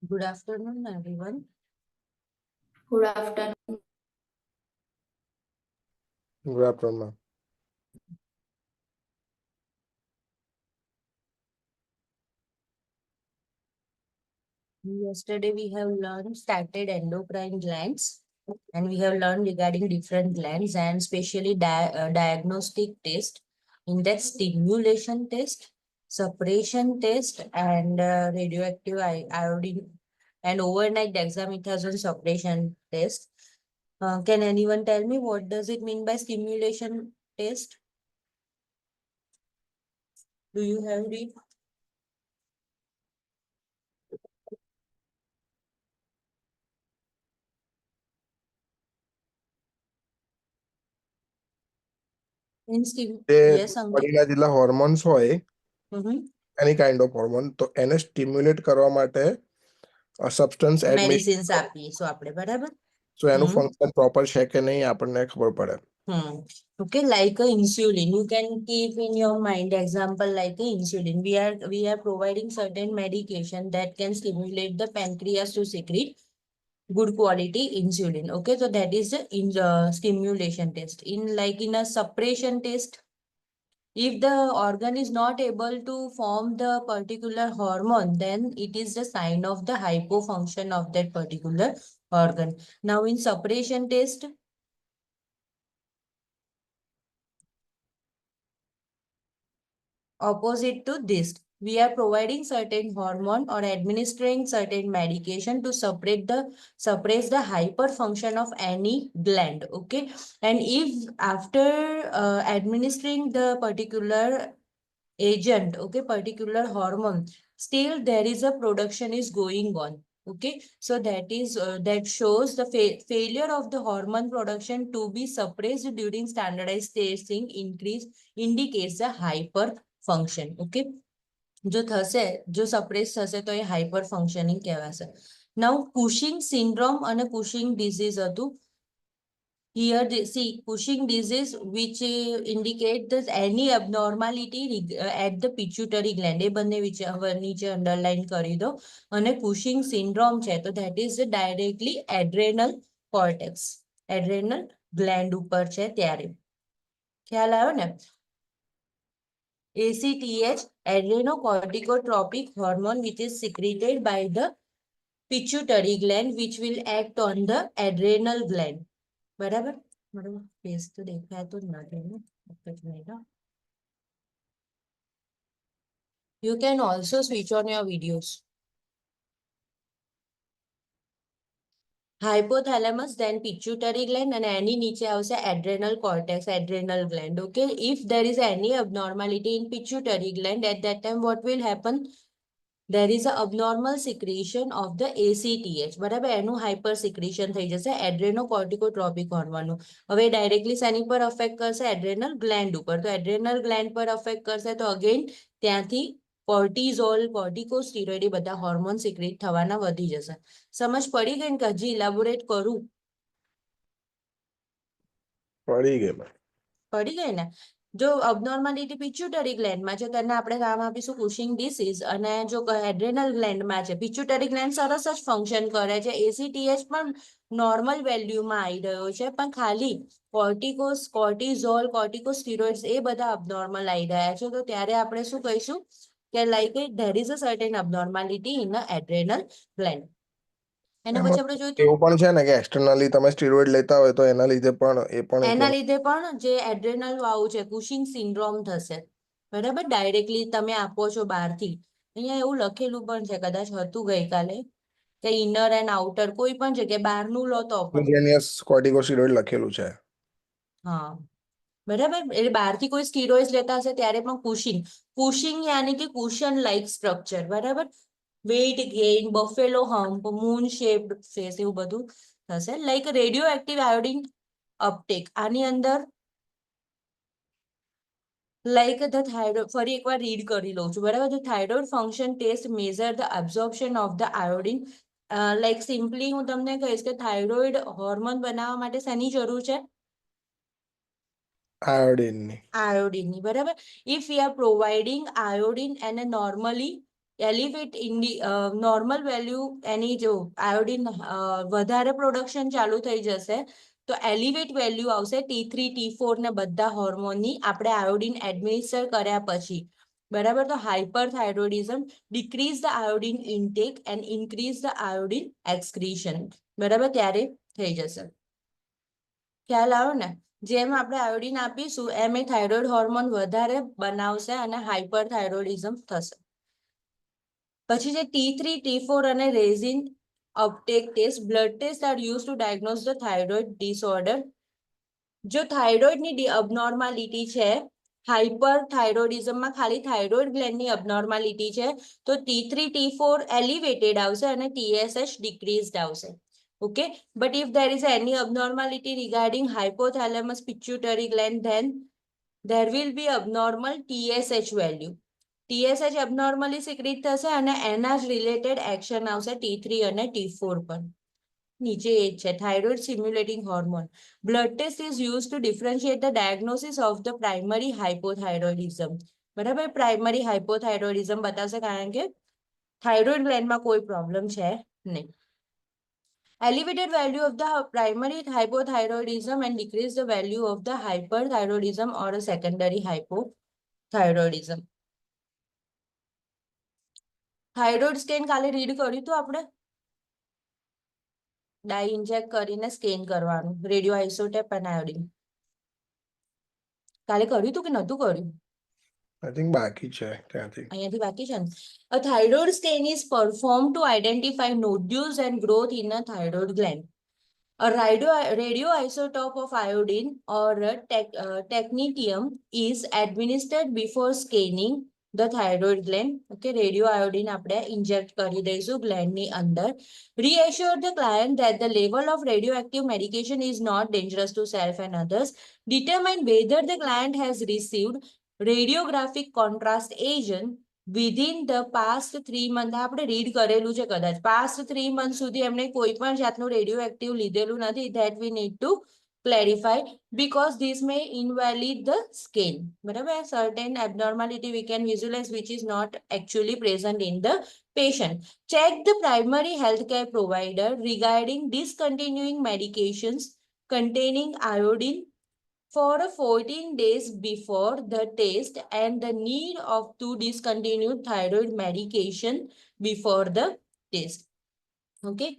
Good afternoon, everyone. Good afternoon. Good afternoon. Yesterday we have started endocrine glands, and we have learned regarding different glands and especially diagnostic test, in that stimulation test, suppression test, and radioactive iodine and overnight dexamethasone suppression test. Can anyone tell me what does it mean by stimulation test? Do you have it? Yes, Ankit. બોડીના જેટલા hormones હોય Mm-hmm. Any kind of hormone તો એને stimulate કરવા માટે substance add medicines આપીએ સો આપણે બરાબર. સો એનું ફંક્શન પ્રોપર છે કે નહીં આપણને ખબર પડે. Okay, like insulin, you can keep in your mind example like insulin. We are providing certain medication that can stimulate the pancreas to secrete good quality insulin. Okay, so that is the stimulation test. In a suppression test, if the organ is not able to form the particular hormone, then it is the sign of the hypofunction of that particular organ. Now in suppression test, opposite to this, we are providing certain hormone or administering certain medication to suppress the hyperfunction of any gland. Okay, and if after administering the particular agent, okay, particular hormone, still there is a production is going on. Okay, so that shows the failure of the hormone production to be suppressed during standardized testing indicates the hyperfunction. Okay, જો suppress થશે તો એ hyper functioning કહેવાશે. નાઉ કુશિંગ syndrome અને કુશિંગ disease હતું. Here, see, Cushing disease, which indicate that any abnormality at the pituitary gland. એ બંને નીચે underline કરી દો. અને Cushing syndrome છે તો that is directly adrenal cortex. Adrenal gland ઉપર છે ત્યારે. ખ્યાલ આવ્યો ને? ACTH, adrenocorticotropic hormone, which is secreted by the pituitary gland, which will act on the adrenal gland. બરાબર? બરાબર, ફેસ તો દેખાતો જ નથી ને. You can also switch on your videos. Hypothalamus, then pituitary gland, and any niche house adrenal cortex, adrenal gland. Okay, if there is any abnormality in pituitary gland, at that time what will happen? There is a abnormal secretion of the ACTH. બરાબર, એનું hyper secretion થઈ જશે એડ્રેનોકોર્ટિકોટ્રોપિક હોર્મોનનું. હવે directly શેની પર affect કરશે? એડ્રેનલ gland ઉપર. તો એડ્રેનલ ગ્લેન્ડ પર અફેક્ટ કરશે તો અગેન ત્યાંથી કોર્ટિઝોલ, કોર્ટિકોસ્ટીરોઇડ એ બધા હોર્મોન સિક્રેટ થવાના વધી જશે. સમજ પડી ગઈ ને કે હજી ઇલાબોરેટ કરું? પડી ગઈ. પડી ગઈ ને? જો અબનોર્માલિટી પિચ્યુટરી ગ્લેન્ડમાં છે તેને આપણે નામ આપીશું કુશિંગ ડિસીઝ. અને જો એડ્રેનલ ગ્લેન્ડમાં છે, પિચ્યુટરી ગ્લેન્ડ સરસ જ ફંક્શન કરે છે, ACTH પણ નોર્મલ વેલ્યુમાં આવી રહ્યો છે, પણ ખાલી કોર્ટિઝોલ, કોર્ટિકોસ્ટીરોઇડ્સ એ બધા અબનોર્મલ આવી રહ્યા છે. તો ત્યારે આપણે શું કહીશું કે like there is a certain abnormality in the adrenal gland. એના પછી આપણે જોયું એવું પણ છે ને કે એક્સટર્નલી તમે સ્ટીરોઇડ લેતા હોય તો એના લીધે પણ એના લીધે પણ જે એડ્રેનલ વાળું છે કુશિંગ સિન્ડ્રોમ થશે. બરાબર, ડાયરેક્ટલી તમે આપો છો બહારથી. અહીંયા એવું લખેલું પણ છે, કદાચ હતું ગઈકાલે, કે ઇનર એન્ડ આઉટર કોઈ પણ જગ્યાએ બહારનું લો તો પણ. કોર્ટિકોસ્ટીરોઇડ લખેલું છે. હા, બરાબર, એટલે બહારથી કોઈ સ્ટીરોઇડ્સ લેતા હશે ત્યારે પણ કુશિંગ યાની કે કુશન લાઇક સ્ટ્રક્ચર. બરાબર, weight gain, buffalo hump, moon shaped face, એવું બધું થશે. Like radioactive iodine uptake. આની અંદર like the thyroid, ફરી એકવાર રીડ કરી લઉં છું. બરાબર, the thyroid function test measure the absorption of the iodine. like simply હું તમને કહીશ કે થાઇરોઇડ હોર્મોન બનાવવા માટે શેની જરૂર છે? આયોડિનની. બરાબર, if we are providing iodine and normally elevate normal value એની જો આયોડિન વધારે પ્રોડક્શન ચાલુ થઈ જશે તો એલિવેટ વેલ્યુ આવશે T3 T4 ને બધા હોર્મોનની આપણે આયોડિન એડમિનિસ્ટર કર્યા પછી, બરાબર. તો hyperthyroidism decrease the iodine intake and increase the iodine excretion, બરાબર, ત્યારે થઈ જશે. ખ્યાલ આવ્યો ને? જેમ આપણે આયોડિન આપીશું એમ એ થાઇરોઇડ હોર્મોન વધારે બનાવશે અને હાઇપરથાઇરોઇડિઝમ થશે. પછી જે T3 T4 અને resin uptake test, blood test are use to diagnose the thyroid disorder. જો થાઇરોઇડની અબનોર્માલિટી છે, હાઇપરથાઇરોઇડિઝમમાં ખાલી થાઇરોઇડ ગ્લેન્ડની અબનોર્માલિટી છે, તો T3 T4 એલિવેટેડ આવશે અને TSH ડિક્રીઝડ આવશે. Okay, but if there is any abnormality regarding hypothalamus pituitary gland, then there will be abnormal TSH value. TSH abnormally secrete થશે અને એના જ રિલેટેડ એક્શન આવશે T3 અને T4 પર. નીચે એ છે thyroid stimulating hormone. Blood test is used to differentiate the diagnosis of the primary hypothyroidism. બરાબર, પ્રાઇમરી હાઇપોથાઇરોઇડિઝમ બતાવશે કારણ કે થાઇરોઇડ ગ્લેન્ડમાં કોઈ પ્રોબ્લેમ છે નહીં. Elevated value of the primary hypothyroidism and decrease the value of the hyperthyroidism or a secondary hypothyroidism. Thyroid scan કાલે read કર્યું હતું આપણે, ડાઈ ઇન્જેક્ટ કરીને સ્કેન કરવાનું, રેડિયો આઇસોટેપ અને આયોડિન. કાલે કર્યું હતું કે નહોતું કર્યું? I think બાકી છે ત્યાંથી. અહીંયાથી બાકી છે ને. A thyroid scan is performed to identify nodules and growth in a thyroid gland. A radioisotope of iodine or technetium is administered before scanning the thyroid gland. Okay, radio iodine આપણે inject કરી દઈશું gland ની અંદર. Reassure the client that the level of radioactive medication is not dangerous to self and others. Determine whether the client has received radiographic contrast agent within the past 3 months. આપણે read કરેલું છે કદાચ. past 3 months સુધી એમણે કોઈ પણ જાતનું radio active લીધેલું નથી. that we need to clarify because this may invalidate the scan. બરાબર, certain abnormality we can visualize which is not actually present in the patient. Check the primary healthcare provider regarding discontinuing medications containing iodine for 14 days before the test and the need of to discontinue thyroid medication before the test. Okay,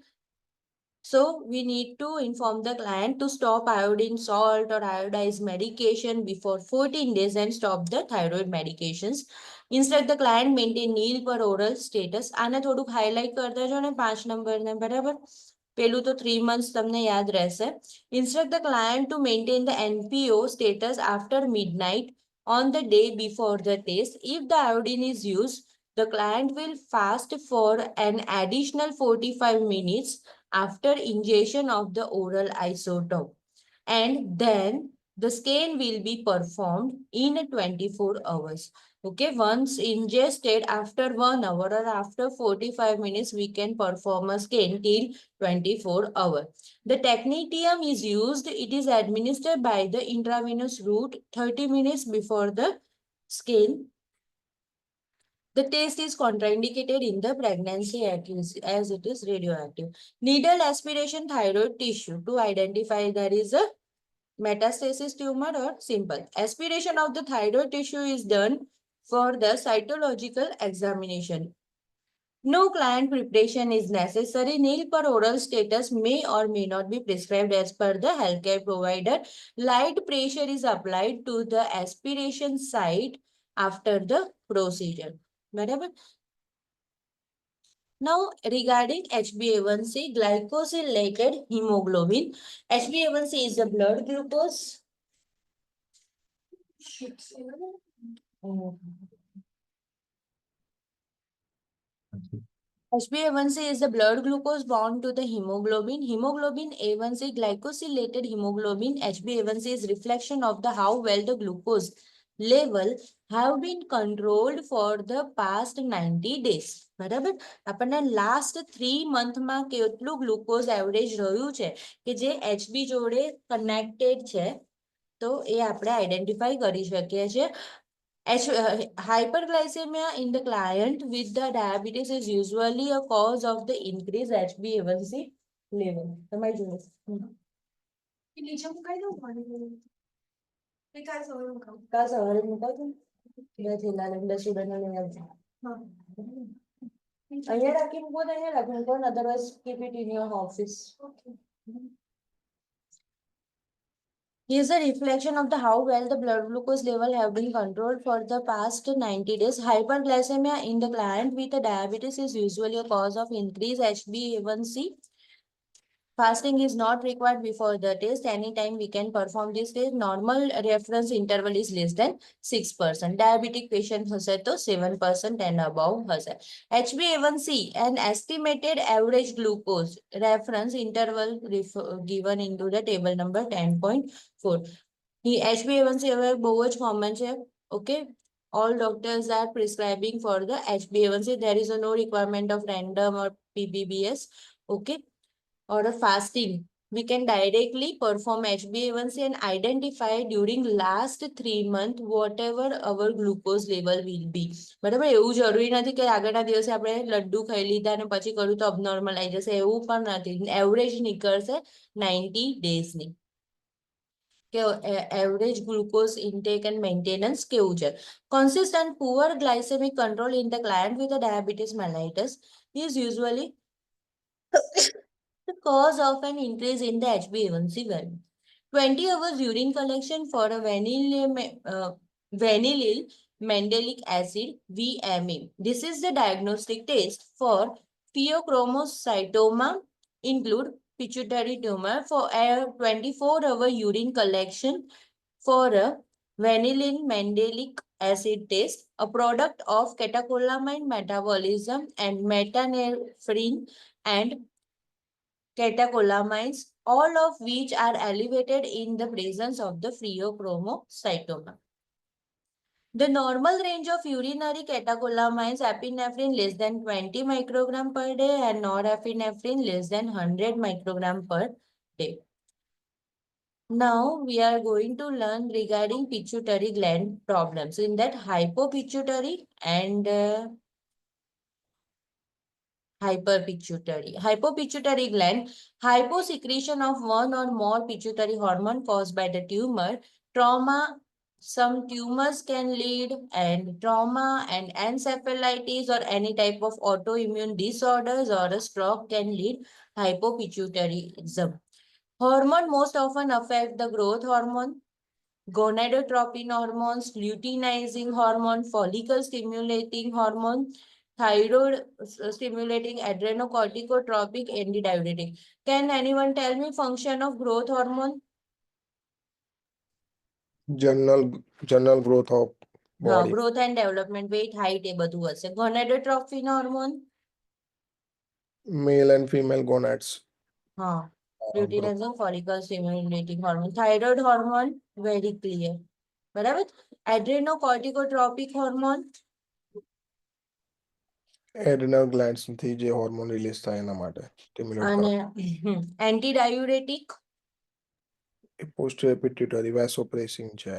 so we need to inform the client to stop iodine salt or iodized medication before 14 days and stop the thyroid medications. Instruct the client maintain nil per oral status. આને થોડુંક highlight કરતા જો ને 5 નંબરને, બરાબર. પેલું તો 3 months તમને યાદ રહેશે. Instruct the client to maintain the NPO status after midnight on the day before the test. If the iodine is used, the client will fast for an additional 45 minutes after ingestion of the oral isotope. And then the scan will be performed in 24 hours. Okay, once ingested after 1 hour or after 45 minutes, we can perform a scan till 24 hours. The technetium is used. It is administered by the intravenous route 30 minutes before the scan. The test is contraindicated in the pregnancy as it is radioactive. Needle aspiration thyroid tissue to identify there is a metastasis tumor or simple. Aspiration of the thyroid tissue is done for the cytological examination. No client preparation is necessary. Nil per oral status may or may not be prescribed as per the healthcare provider. Light pressure is applied to the aspiration site after the procedure. બરાબર. Now regarding HbA1c, glycosylated hemoglobin. HbA1c is the blood glucose. HbA1c is the blood glucose bound to the hemoglobin. Hemoglobin A1c, glycosylated hemoglobin, HbA1c is reflection of the how well the glucose level have been controlled for the past 90 days. બરાબર, આપણને last 3 મંથમાં કેટલું glucose average રહ્યું છે કે જે HB જોડે connected છે, તો એ આપણે આઈડેન્ટિફાઈ કરી શકીએ છીએ. Hyperglycemia in the client with the diabetes is usually a cause of the increased HbA1c level. તમારી જોડે. કાલ સવારે મુકાવજો ને. બે થેલા લઈને 10 સ્ટુડન્ટને લઈ આવજો. અહીંયા રાખી મૂકો તો અહીંયા રાખી મૂકો, otherwise keep it in your office. Is a reflection of the how well the blood glucose level have been controlled for the past 90 days. Hyperglycemia in the client with a diabetes is usually a cause of increased HbA1c. Fasting is not required before the test. Anytime we can perform this test. Normal reference interval is less than 6%. Diabetic patient હશે તો 7% and above હશે. HbA1c, an estimated average glucose reference interval given into the table number 10.4. The HbA1c હવે બહુ જ common છે. Okay. All doctors are prescribing for the HbA1c. There is no requirement of random or PBBS. Okay. Or a fasting, we can directly perform HbA1c and identify during last 3 months whatever our glucose level will be. બરાબર, એવું જરૂરી નથી કે આગળના દિવસે આપણે લડ્ડુ ખાઈ લીધા અને પછી કરું તો અબનોર્મલ આવી જશે, એવું પણ નથી. એવરેજ નીકળશે 90 ડેઝની કે average glucose intake and maintenance કેવું છે. Consistent poor glycemic control in the client with a diabetes mellitus is usually the cause of an increase in the HbA1c value. 20 hours urine collection for a vanillyl mandelic acid VMA. This is the diagnostic test for pheochromocytoma, include pituitary tumor, for a 24-hour urine collection for a vanillin mandelic acid test, a product of catecholamine metabolism and metanephrine and catecholamines, all of which are elevated in the presence of the pheochromocytoma. The normal range of urinary catecholamines, epinephrine less than 20 microgram per day and norepinephrine less than 100 microgram per day. Now we are going to learn regarding pituitary gland problems. In that, hypopituitary and hyperpituitary. Hypopituitary gland, hyposecretion of one or more pituitary hormone caused by the tumor, trauma. Some tumors can lead and trauma and encephalitis or any type of autoimmune disorders or a stroke can lead hypopituitarism. Hormone most often affect the growth hormone, gonadotropin hormones, luteinizing hormone, follicle stimulating hormone, thyroid stimulating, adrenocorticotropic, antidiuretic. Can anyone tell me function of growth hormone? General growth of body. Growth and development, weight, height એ બધું હશે. Gonadotropin hormone, male and female gonads. luteinizing, follicle stimulating hormone. Thyroid hormone, very clear. બરાબર. Adrenocorticotropic hormone, Adrenal glands થી જે hormone release થાય એના માટે stimulate અને antidiuretic. posterior pituitary vasopressin છે.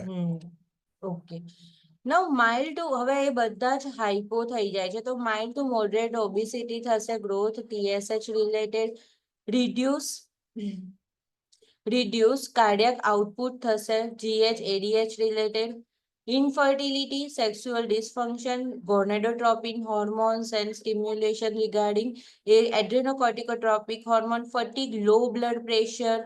ઓકે. Now mild to, હવે એ બધા જ હાઇપો થઈ જાય છે તો mild to moderate obesity થશે, growth TSH related, reduce cardiac output થશે, GH ADH related, infertility, sexual dysfunction, gonadotropin hormones and stimulation regarding adrenocorticotropic hormone, fatigue, low blood pressure.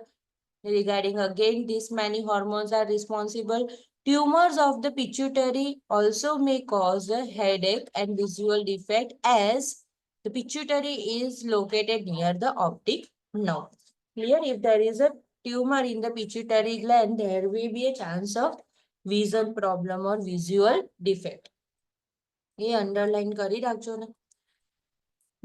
Regarding again, these many hormones are responsible. Tumors of the pituitary also may cause a headache and visual defect as the pituitary is located near the optic nerve. Clear? If there is a tumor in the pituitary gland, there will be a chance of vision problem or visual defect. ये underline करी રાખજો ને.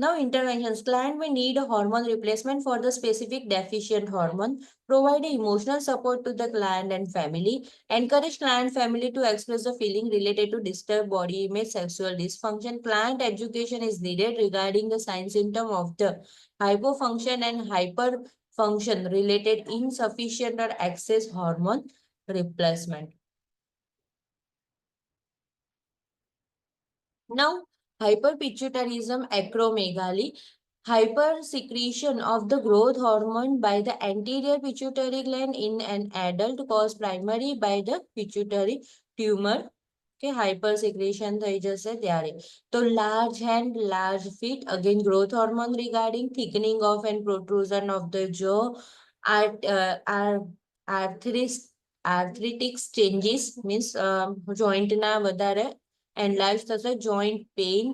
Now interventions. Client may need a hormone replacement for the specific deficient hormone. Provide emotional support to the client and family. Encourage client family to express the feeling related to disturbed body image, sexual dysfunction. Client education is needed regarding the sign symptom of the hypofunction and hyperfunction related insufficient or excess hormone replacement. Now, hyperpituitarism, acromegaly, hypersecretion of the growth hormone by the anterior pituitary gland in an adult caused primarily by the pituitary tumor. કે hypersecretion થઈ જશે ત્યારે. તો large hand, large feet, again growth hormone regarding thickening of and protrusion of the jaw, arthritic changes means joint na વધારે enlarge થશે, joint pain,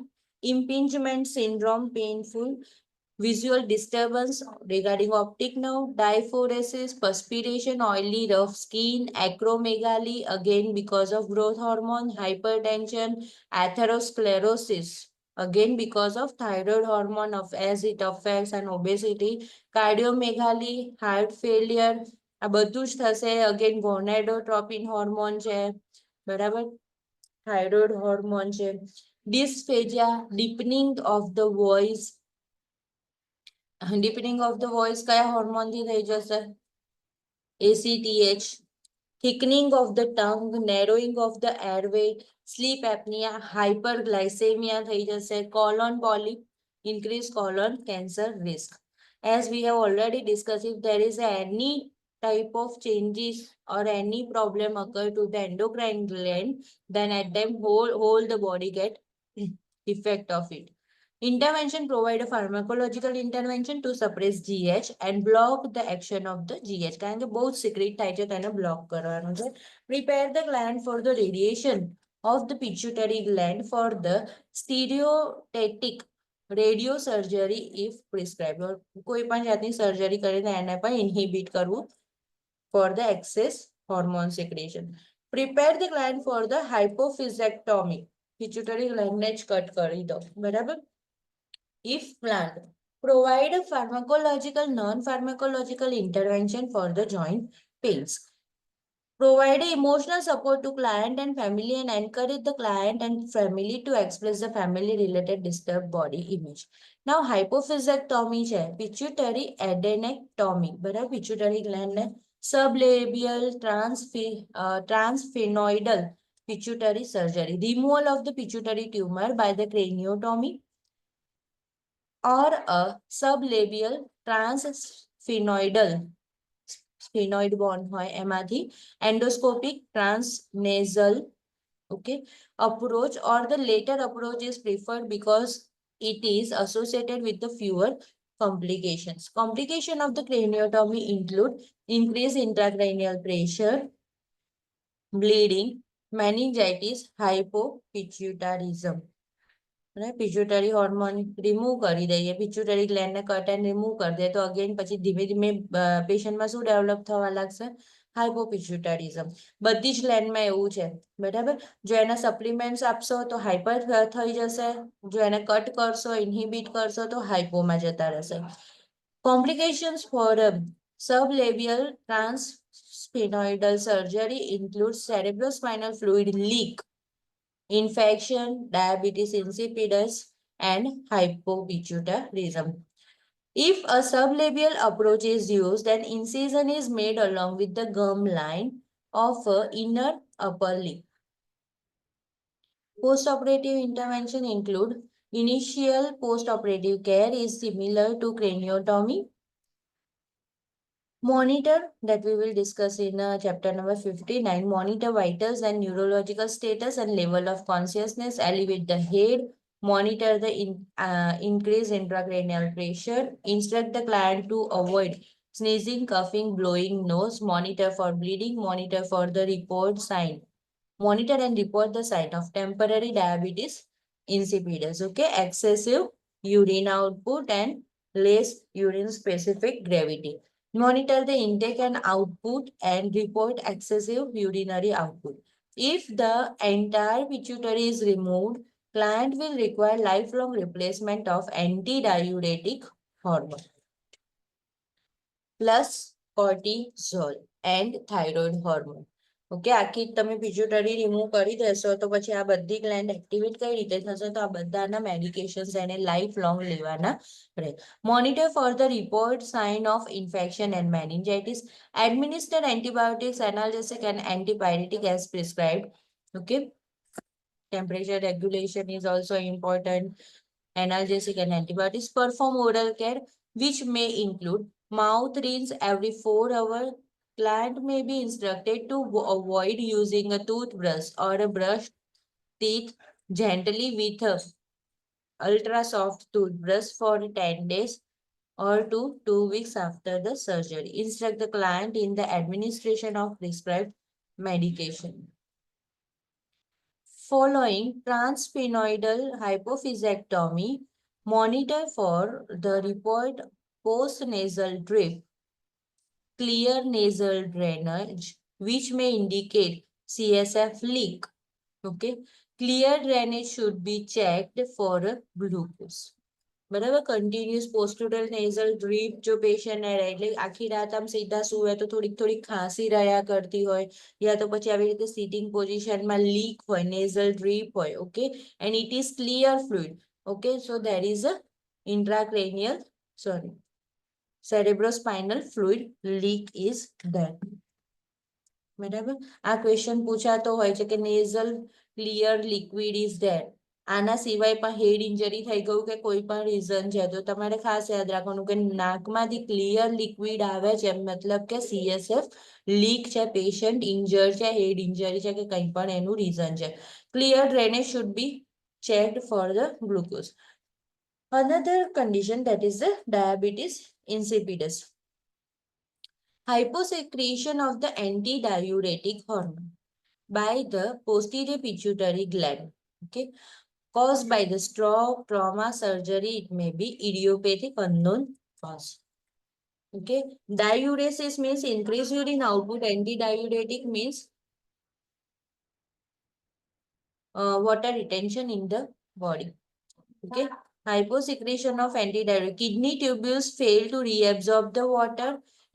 impingement syndrome, painful, visual disturbance regarding optic nerve, diaphoresis, perspiration, oily, rough skin, acromegaly, again because of growth hormone, hypertension, atherosclerosis, again because of thyroid hormone of as it affects and obesity, cardiomegaly, heart failure, આ બધું જ થશે. again gonadotropin hormone છે, બરાબર, thyroid hormone છે, dysphagia, deepening of the voice કયા hormone થી થઈ જશે? ACTH, thickening of the tongue, narrowing of the airway, sleep apnea, hyperglycemia થઈ જશે, colon polyp, increased colon cancer risk. As we have already discussed, if there is any type of changes or any problem occur to the endocrine gland, then at them whole the body get effect of it. Intervention provide a pharmacological intervention to suppress GH and block the action of the GH. કારણ કે બહુ secret થાય છે તેને block કરવાનું છે. Prepare the gland for the radiation of the pituitary gland for the stereotactic radio surgery if prescribed. કોઈ પણ જાતની surgery કરીને એને પણ inhibit કરવું for the excess hormone secretion. Prepare the gland for the hypophysectomy. Pituitary gland ને જ cut કરી દો, બરાબર. If planned, provide a pharmacological, non-pharmacological intervention for the joint pains. Provide emotional support to client and family and encourage the client and family to express the family-related disturbed body image. Now, hypophysectomy છે, pituitary adenectomy, બરાબર, pituitary gland ને sublabial transphenoidal pituitary surgery, removal of the pituitary tumor by the craniotomy, or a sublabial transphenoidal sphenoid bone હોય એમાંથી endoscopic transnasal approach, or the later approach is preferred because it is associated with the fewer complications. Complication of the craniotomy include increased intracranial pressure, bleeding, meningitis, hypopituitarism. Pituitary hormone remove કરી દઈએ, pituitary ગ્લેન્ડને cut and remove કરી દઈએ તો again પછી ધીમે ધીમે પેશન્ટમાં શું develop થવા લાગશે? હાઇપોપિચ્યુટારિઝમ. બધી જ ગ્લેન્ડમાં એવું છે, બરાબર. જો એના સપ્લિમેન્ટ્સ આપશો તો હાઇપર થઈ જશે, જો એને કટ કરશો, ઇન્હિબિટ કરશો તો હાઇપોમાં જતા રહેશે. Complications for sublabial transphenoidal surgery includes cerebrospinal fluid leak, infection, diabetes insipidus, and hypopituitarism. If a sublabial approach is used, then incision is made along with the gum line of inner upper lip. Post-operative intervention include initial post-operative care is similar to craniotomy. Monitor, that we will discuss in chapter number 59, monitor vitals and neurological status and level of consciousness, elevate the head, monitor the increase intracranial pressure, instruct the client to avoid sneezing, coughing, blowing nose, monitor for bleeding, monitor for the report sign. Monitor and report the sign of temporary diabetes insipidus, excessive urine output and less urine specific gravity. Monitor the intake and output and report excessive urinary output. If the entire pituitary is removed, client will require lifelong replacement of antidiuretic hormone plus cortisol and thyroid hormone. આખી તમે pituitary remove કરી દેશો તો પછી આ બધી gland activate કઈ રીતે થશે? તો આ બધાના મેડિકેશન્સ એને લાઈફ લોંગ લેવાના રહે. Monitor for the report sign of infection and meningitis. Administer antibiotics, analgesic and antipyretic as prescribed. Temperature regulation is also important. Analgesic and antibiotics. Perform oral care, which may include mouth rinse every 4 hours. Client may be instructed to avoid using a toothbrush or a brush teeth gently with a ultra soft toothbrush for 10 days or 2 weeks after the surgery. Instruct the client in the administration of prescribed medication. Following transsphenoidal hypophysectomy, monitor for the report post-nasal drip, clear nasal drainage, which may indicate CSF leak. Okay, clear drainage should be checked for glucose. બરાબર continuous પોસ્ટુરલ nasal drip જો patient રહે એટલે આખી રાત આમ સીધા સુવે તો થોડીક થોડીક ખાંસી રહ્યા કરતી હોય યા તો પછી આવી રીતે સિટિંગ પોઝિશનમાં લીક હોય નેઝલ ડ્રીપ હોય okay and it is clear fluid okay so there is a intracranial sorry cerebrospinal fluid leak is there. બરાબર આ ક્વેશ્ચન પૂછાતો હોય છે કે nasal clear liquid is there. આના સિવાય પણ હેડ ઇન્જરી થઈ ગયું કે કોઈ પણ રીઝન છે તો તમારે ખાસ યાદ રાખવાનું કે નાકમાંથી ક્લિયર લિક્વિડ આવે છે મતલબ કે CSF લીક છે, પેશન્ટ ઇન્જર છે, હેડ ઇન્જરી છે કે કંઈ પણ એનું રીઝન છે. Clear drainage should be checked for the glucose. Another condition that is the diabetes insipidus. Hyposecretion of the antidiuretic hormone by the posterior pituitary gland. Okay, caused by the stroke, trauma, surgery. It may be idiopathic, unknown cause. Okay, diuresis means increase urine output. Antidiuretic means water retention in the body. Okay, hyposecretion of antidiuretic. Kidney tubules fail to reabsorb the water.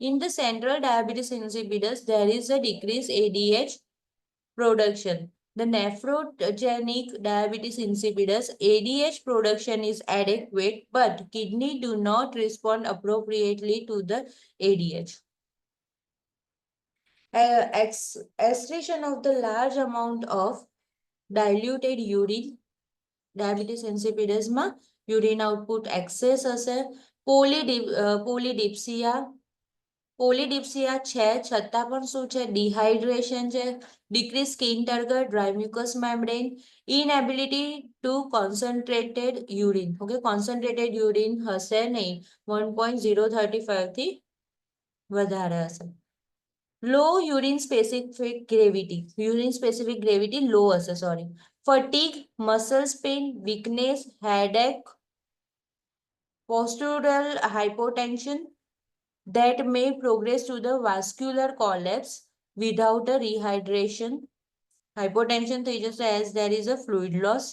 In the central diabetes insipidus, there is a decreased ADH production. The nephrogenic diabetes insipidus, ADH production is adequate, but kidney do not respond appropriately to the ADH. Excretion of the large amount of diluted urine, diabetes insipidus ma urine output excess હશે. Polydipsia polydipsia છે છતાં પણ શું છે dehydration છે, decrease skin turgor, dry mucus membrane, inability to concentrated urine. Okay concentrated urine હશે નહીં 1.035 થી વધારે હશે. Low urine specific gravity low હશે sorry. Fatigue, muscles pain, weakness, headache, postural hypotension that may progress to the vascular collapse without a rehydration. Hypotension થઈ જશે as there is a fluid loss,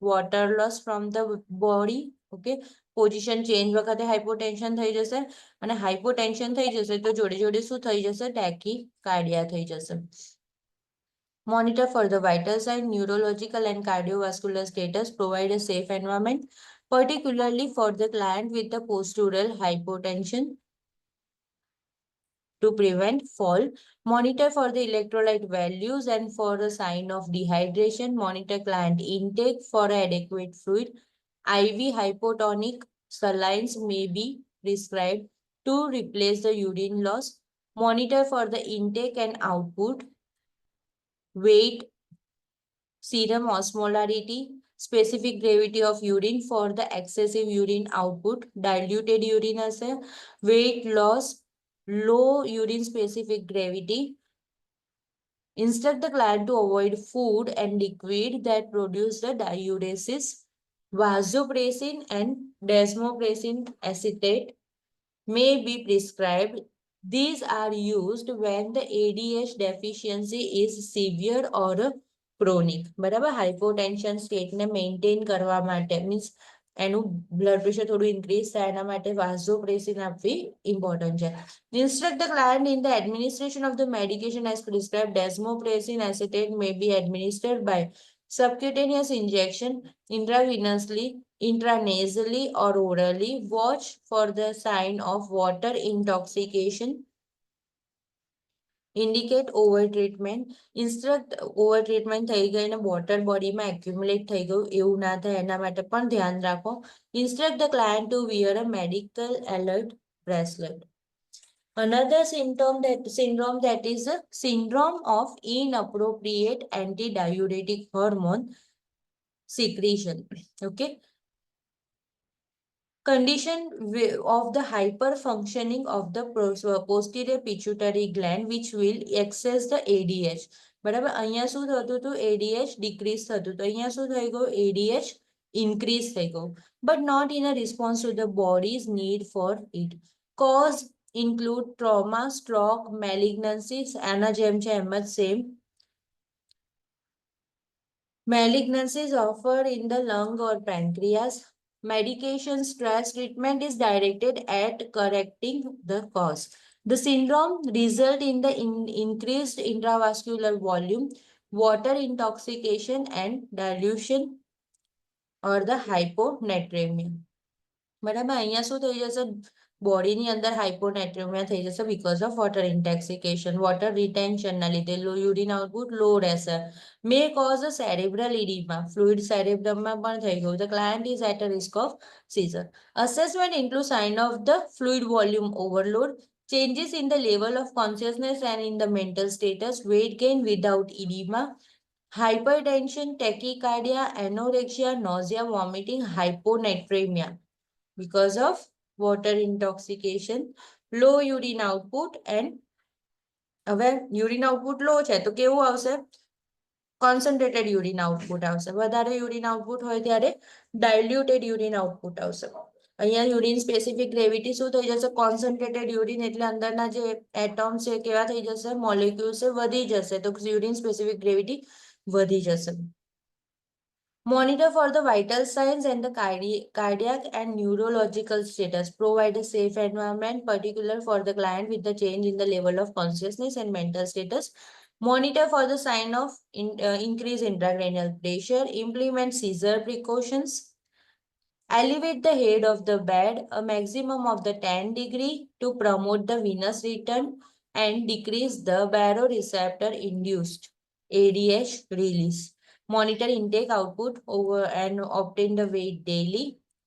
water loss from the body. Okay, position change વખતે hypotension થઈ જશે અને hypotension થઈ જશે તો જોડે જોડે શું થઈ જશે tachycardia થઈ જશે. Monitor for the vital sign, neurological and cardiovascular status. Provide a safe environment, particularly for the client with the postural hypotension, to prevent fall. Monitor for the electrolyte values and for a sign of dehydration. Monitor client intake for adequate fluid. IV hypotonic salines may be prescribed to replace the urine loss. Monitor for the intake and output, weight, serum osmolarity, specific gravity of urine for the excessive urine output, diluted urine hase, weight loss, low urine specific gravity. Instruct the client to avoid food and liquid that produce the diuresis. Vasopressin and desmopressin acetate may be prescribed. These are used when the ADH deficiency is severe or chronic. બરાબર હાઇપોટેન્શન સ્ટેટને maintain કરવા માટે means એનું blood pressure થોડું increase થાય એના માટે વાઝોપ્રેસિન આપવી ઇમ્પોર્ટન્ટ છે. Instruct the client in the administration of the medication as prescribed. Desmopressin acetate may be administered by subcutaneous injection, intravenously, intranasally or orally. Watch for the sign of water intoxication. indicate over treatment. Instruct over treatment થઈ ગઈ ને water body માં accumulate થઈ ગયું એવું ના થાય એના માટે પણ ધ્યાન રાખો. Instruct the client to wear a medical alert bracelet. Another syndrome that is a syndrome of inappropriate antidiuretic hormone secretion. Okay. Condition of the hyperfunctioning of the posterior pituitary gland which will access the ADH. બરાબર અહીંયા શું થતું હતું ADH decrease થતું હતું અહીંયા શું થઈ ગયું ADH increase થઈ ગયું but not in a response to the body's need for it. Cause include trauma, stroke, malignancies, આના જેમ છે એમ જ same. Malignancies occur in the lung or pancreas. Medication stress treatment is directed at correcting the cause. The syndrome results in the increased intravascular volume, water intoxication and dilution or the hyponatremia. બરાબર અહીંયા શું થઈ જશે બોડીની અંદર હાઇપોનેટ્રેમિયા થઈ જશે because of water intoxication, water retention ના લીધે urine output low રહેશે. May cause a cerebral edema, fluid cerebrum માં પણ થઈ ગયું. The client is at a risk of seizure. Assessment includes sign of the fluid volume overload, changes in the level of consciousness and in the mental status, weight gain without edema, hypertension, tachycardia, anorexia, nausea, vomiting, hyponatremia because of water intoxication, low urine output and હવે urine output low છે તો કેવું આવશે concentrated urine output આવશે. વધારે urine output હોય ત્યારે diluted urine output આવશે. અહીંયા urine specific gravity શું થઈ જશે concentrated urine એટલે અંદરના જે atoms છે કેવા થઈ જશે molecules છે વધી જશે તો urine specific gravity વધી જશે. Monitor for the vital signs and the cardiac and neurological status. Provide a safe environment, particular for the client with the change in the level of consciousness and mental status. Monitor for the sign of increased intracranial pressure. Implement seizure precautions. Elevate the head of the bed a maximum of the 10 degree to promote the venous return and decrease the baroreceptor induced ADH release. Monitor intake output over and obtain the weight daily.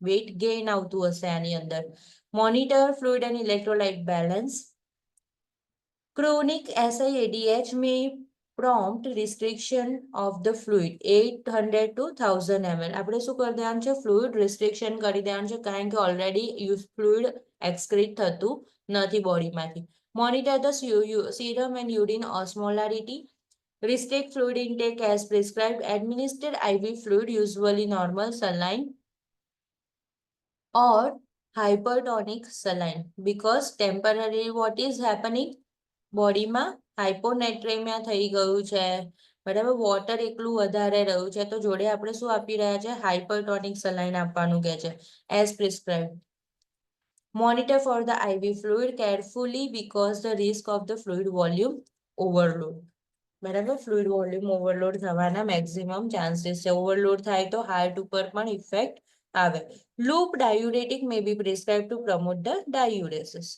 Weight gain આવતું હશે આની અંદર. Monitor fluid and electrolyte balance. Chronic SIADH may prompt restriction of the fluid 800 to 1000 ml. આપણે શું કરી દેવાનું છે fluid restriction કરી દેવાનું છે કારણ કે already used fluid excrete થતું નથી બોડીમાંથી. Monitor the serum and urine osmolarity. Restrict fluid intake as prescribed. Administer IV fluid, usually normal saline or hypertonic saline because temporarily what is happening બોડીમાં હાઇપોનેટ્રેમિયા થઈ ગયું છે બરાબર વોટર એકલું વધારે રહ્યું છે તો જોડે આપણે શું આપી રહ્યા છે હાઇપરટોનિક સલાઇન આપવાનું કહે છે as prescribed. Monitor for the IV fluid carefully because the risk of the fluid volume overload. બરાબર ફ્લુઇડ વોલ્યુમ ઓવરલોડ થવાના મેક્સિમમ ચાન્સીસ છે. ઓવરલોડ થાય તો હાર્ટ ઉપર પણ ઇફેક્ટ આવે. Loop diuretic may be prescribed to promote the diuresis,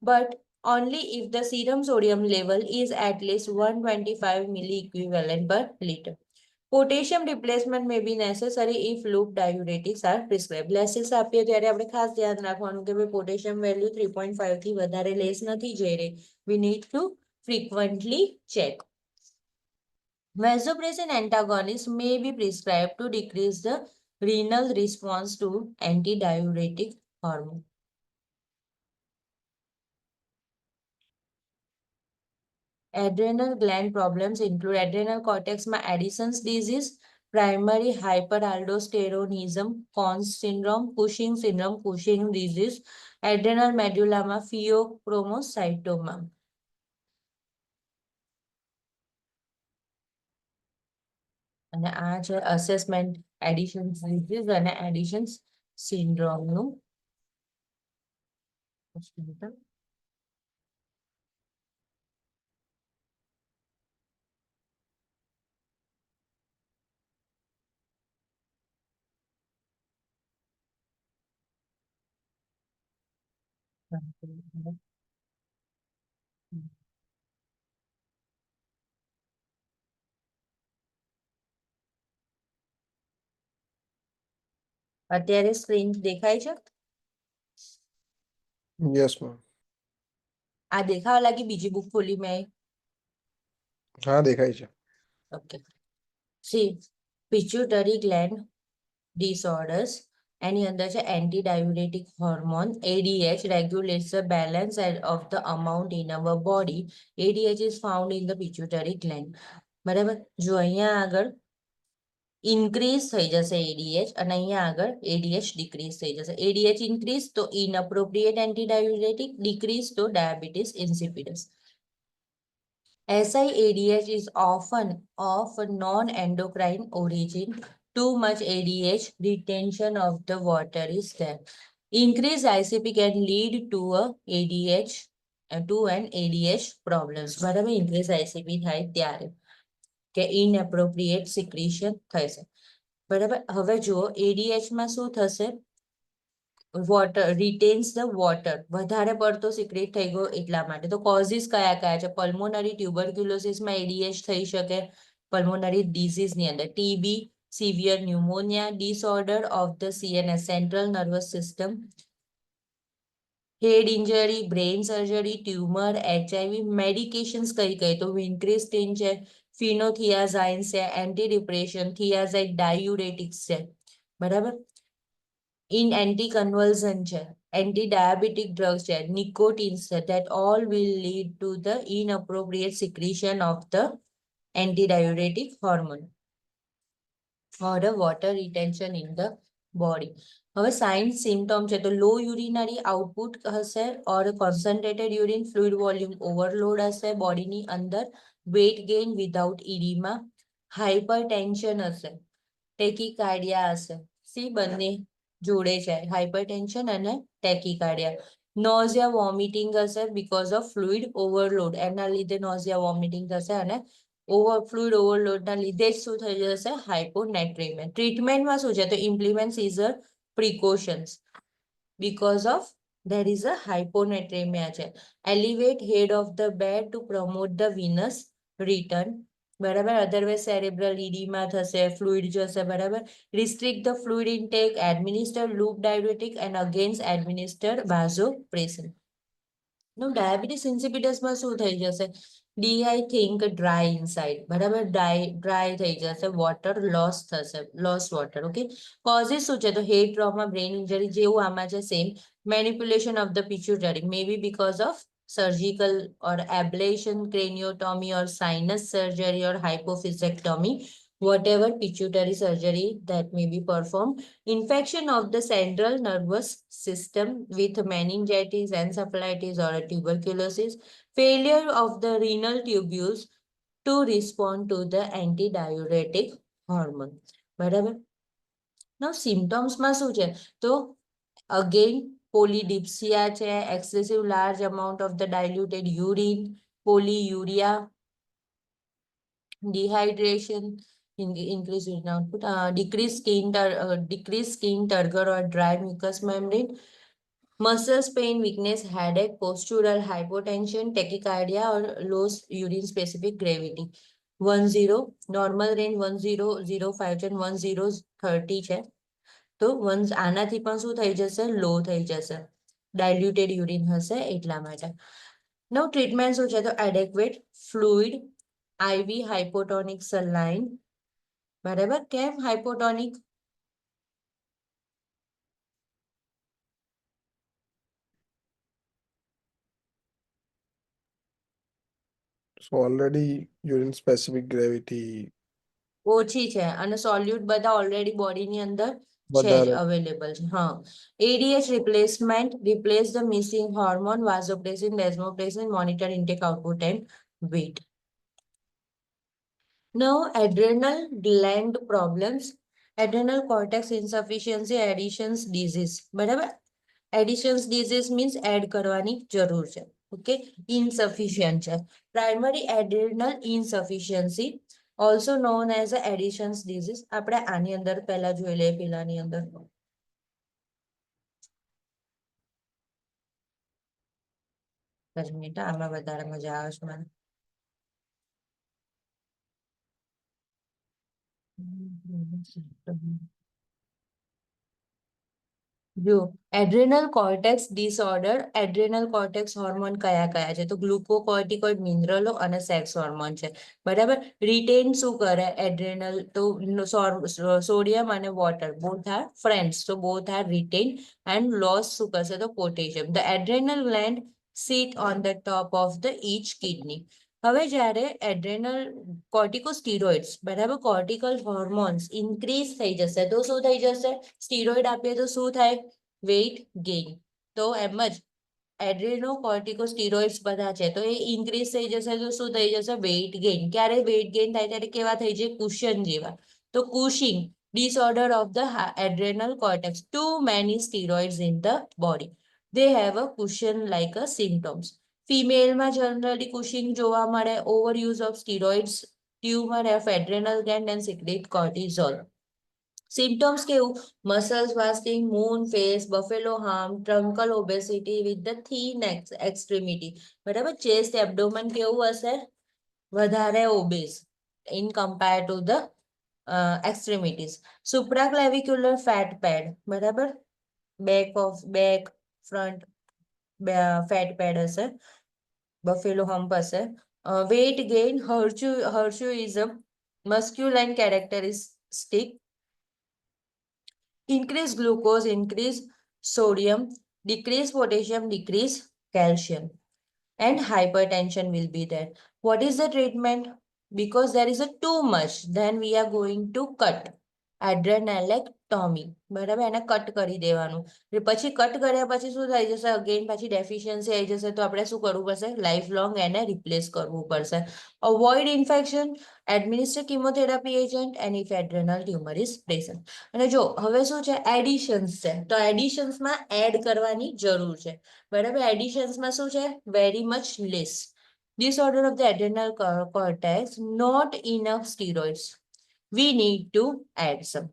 but only if the serum sodium level is at least 125 milliequivalent per liter. Potassium replacement may be necessary if loop diuretics are prescribed. લેસિસ આપીએ ત્યારે આપણે ખાસ ધ્યાન રાખવાનું કે ભાઈ potassium value 3.5 થી વધારે લેસ નથી જઈ રહી. We need to frequently check. Vasopressin antagonists may be prescribed to decrease the renal response to antidiuretic hormone. Adrenal gland problems include adrenal cortex માં Addison's disease, primary hyperaldosteronism, Conn's syndrome, Cushing syndrome, Cushing disease, adrenal medulla માં pheochromocytoma. અને આ છે assessment additions disease અને additions સિન્ડ્રોમનું. અત્યારે screen દેખાય છે? Yes ma'am. આ દેખાવા લાગી બીજી બુક ખોલી મેં? હા દેખાય છે. Okay. See pituitary gland disorders, એની અંદર છે anti diuretic hormone ADH regulates the balance of the amount in our body. ADH is found in the pituitary gland. બરાબર, જો અહીંયા આગળ ઇન્ક્રીઝ થઈ જશે ADH અને અહીંયા આગળ ADH ડિક્રીઝ થઈ જશે. ADH ઇન્ક્રીઝ તો ઇનઅપ્રોપ્રિએટ એન્ટી ડાયુરેટિક, ડિક્રીઝ તો diabetes ઇન્સિપિડસ. SIADH is often of non-endocrine origin. Too much ADH, retention of the water is there. Increased ICP can lead to an ADH problems. બરાબર, increased ICP થાય ત્યારે કે inappropriate secretion થશે. બરાબર, હવે જુઓ ADH માં શું થશે? વોટર રિટેન્સ ધ વોટર, વધારે પડતો સિક્રેટ થઈ ગયો એટલા માટે. તો કોઝિસ કયા કયા છે? પલ્મોનરી ટ્યુબરક્યુલોસિસમાં ADH થઈ શકે, પલ્મોનરી ડિઝીઝની અંદર TB, severe pneumonia, disorder of the CNS central nervous system, head injury, brain surgery, tumour, HIV. Medications કઈ કઈ? તો વિન્ક્રિસ્ટીન છે, ફિનોથિયાઝાઇન છે, એન્ટી ડિપ્રેશન, થિયાઝાઇડ ડાયુરેટિક્સ છે. બરાબર, in anti-convulsion છે, anti-diabetic drugs છે, nicotines છે, that all will lead to the inappropriate secretion of the anti-diuretic hormone or the water retention in the body. હવે સાઇન્સ સિમ્ટમ છે તો લો યુરિનરી આઉટપુટ હશે or concentrated urine, fluid volume overload હશે બોડીની અંદર, weight gain without oedema, hypertension હશે, tachycardia હશે. See બંને જોડે છે, હાઇપરટેન્શન અને ટેકીકાર્ડિયા. નોઝિયા વોમિટિંગ હશે બીકોઝ ઓફ ફ્લુઇડ ઓવરલોડ, એના લીધે નોઝિયા વોમિટિંગ થશે અને ફ્લુઇડ ઓવરલોડના લીધે જ શું થઈ જશે? હાઇપોનેટ્રેમિયા. ટ્રીટમેન્ટમાં શું છે? તો implement seizure precautions because of there is a hyponatremia છે. Elevate head of the bed to promote the venous return. બરાબર, અધરવાઇઝ સેરેબ્રલ ઇડીમા થશે, ફ્લુઇડ જશે. બરાબર, restrict the fluid intake, administer loop diuretic and against administer vasopressin. નો diabetes ઇન્સિપિડસમાં શું થઈ જશે? I think dry inside. બરાબર, ડ્રાય થઈ જશે, વોટર લોસ થશે, લોસ વોટર. ઓકે, કોઝિસ શું છે? તો હેડ ટ્રોમા, બ્રેઇન ઇન્જરી જેવું આમાં છે same. Manipulation of the pituitary may be because of surgical or ablation, craniotomy or sinus surgery or hypophyseectomy, whatever pituitary surgery that may be performed. Infection of the central nervous system with meningitis, encephalitis or tuberculosis. Failure of the renal tubules to respond to the antidiuretic hormone. બરાબર, now symptoms માં શું છે? તો again polydipsia છે, excessive large amount of the diluted urine, polyuria, dehydration, increase urine output, decreased skin turgor or dry mucous membrane, muscles pain, weakness, headache, postural hypotension, tachycardia or low urine specific gravity. 10 normal range 1005 છે, 1030 છે. તો આનાથી પણ શું થઈ જશે? લો થઈ જશે, ડાયલ્યુટેડ યુરિન હશે એટલા માટે. નો ટ્રીટમેન્ટ શું છે? તો એડેક્વેટ ફ્લુઇડ, IV હાઇપોટોનિક સલાઇન. બરાબર, કેમ હાઇપોટોનિક? So already urine specific gravity ઓછી છે અને સોલ્યુટ બધા ઓલરેડી બોડીની અંદર છે જ, વધારે. અવેલેબલ છે. હા, ADH replacement, replace the missing hormone, vasopressin, desmopressin, monitor intake output and weight. Now, adrenal gland problems, adrenal cortex insufficiency, Addison's disease. બરાબર, Addison's disease means એડ કરવાની જરૂર છે. ઓકે, insufficient છે. Primary adrenal insufficiency, also known as Addison's disease. આપણે આની અંદર પહેલા જોઈ લઈએ, પેલાની અંદર. મિનિટ, આમાં વધારે મજા આવે છે મને. જો એડ્રેનલ કોર્ટેક્સ ડિસઓર્ડર, એડ્રેનલ કોર્ટેક્સ હોર્મોન કયા કયા છે? તો ગ્લુકોકોર્ટિકોઇડ, મિનરલો અને સેક્સ હોર્મોન છે. બરાબર. રિટેન શું કરે એડ્રેનલ? તો સોડિયમ અને વોટર બોથ આર ફ્રેન્ડ્સ, તો both are retain. And loss શું કરશે? તો potassium. The adrenal gland sit on the top of the each kidney. હવે જ્યારે એડ્રેનલ કોર્ટિકોસ્ટીરોઇડ્સ, બરાબર, કોર્ટિકલ હોર્મોન્સ ઇન્ક્રીઝ થઈ જશે તો શું થઈ જશે? સ્ટીરોઇડ આપીએ તો શું થાય? Weight gain. તો એમ જ એડ્રેનો કોર્ટિકોસ્ટીરોઇડ્સ બધા છે તો એ ઇન્ક્રીઝ થઈ જશે તો શું થઈ જશે? Weight gain. ક્યારે વેઇટ ગેઇન થાય? ત્યારે કેવા થઈ જાય? કુશન જેવા. તો Cushing disorder of the adrenal cortex. Too many steroids in the body. They have a cushion like a symptoms. ફિમેલમાં જનરલી કુશિંગ જોવા મળે. Overuse of steroids, tumor of adrenal gland and secrete cortisol. Symptoms કેવું? Muscles wasting, moon face, buffalo harm, truncal obesity with the thin extremity. બરાબર. Chest abdomen કેવું હશે? વધારે obese in compare to the extremities. Supraclavicular fat pad. બરાબર. Back front fat pad હશે, buffalo hump હશે. Weight gain, hirsutism, masculine characteristic, increase glucose, increase sodium, decrease potassium, decrease calcium, and hypertension will be there. What is the treatment? Because there is a too much, then we are going to cut adrenalectomy. બરાબર. એને cut કરી દેવાનું. પછી cut કર્યા પછી શું થઈ જશે? અગેન પાછી ડેફિશિયન્સી આવી જશે તો આપણે શું કરવું પડશે? લાઈફ લોંગ એને રિપ્લેસ કરવું પડશે. Avoid infection, administer chemotherapy agent, and if adrenal tumor is present. અને જો હવે શું છે? એડિશન્સ છે તો એડિશન્સમાં એડ કરવાની જરૂર છે. બરાબર. એડિશન્સમાં શું છે? Very much less. Disorder of the adrenal cortex, not enough steroids. We need to add some.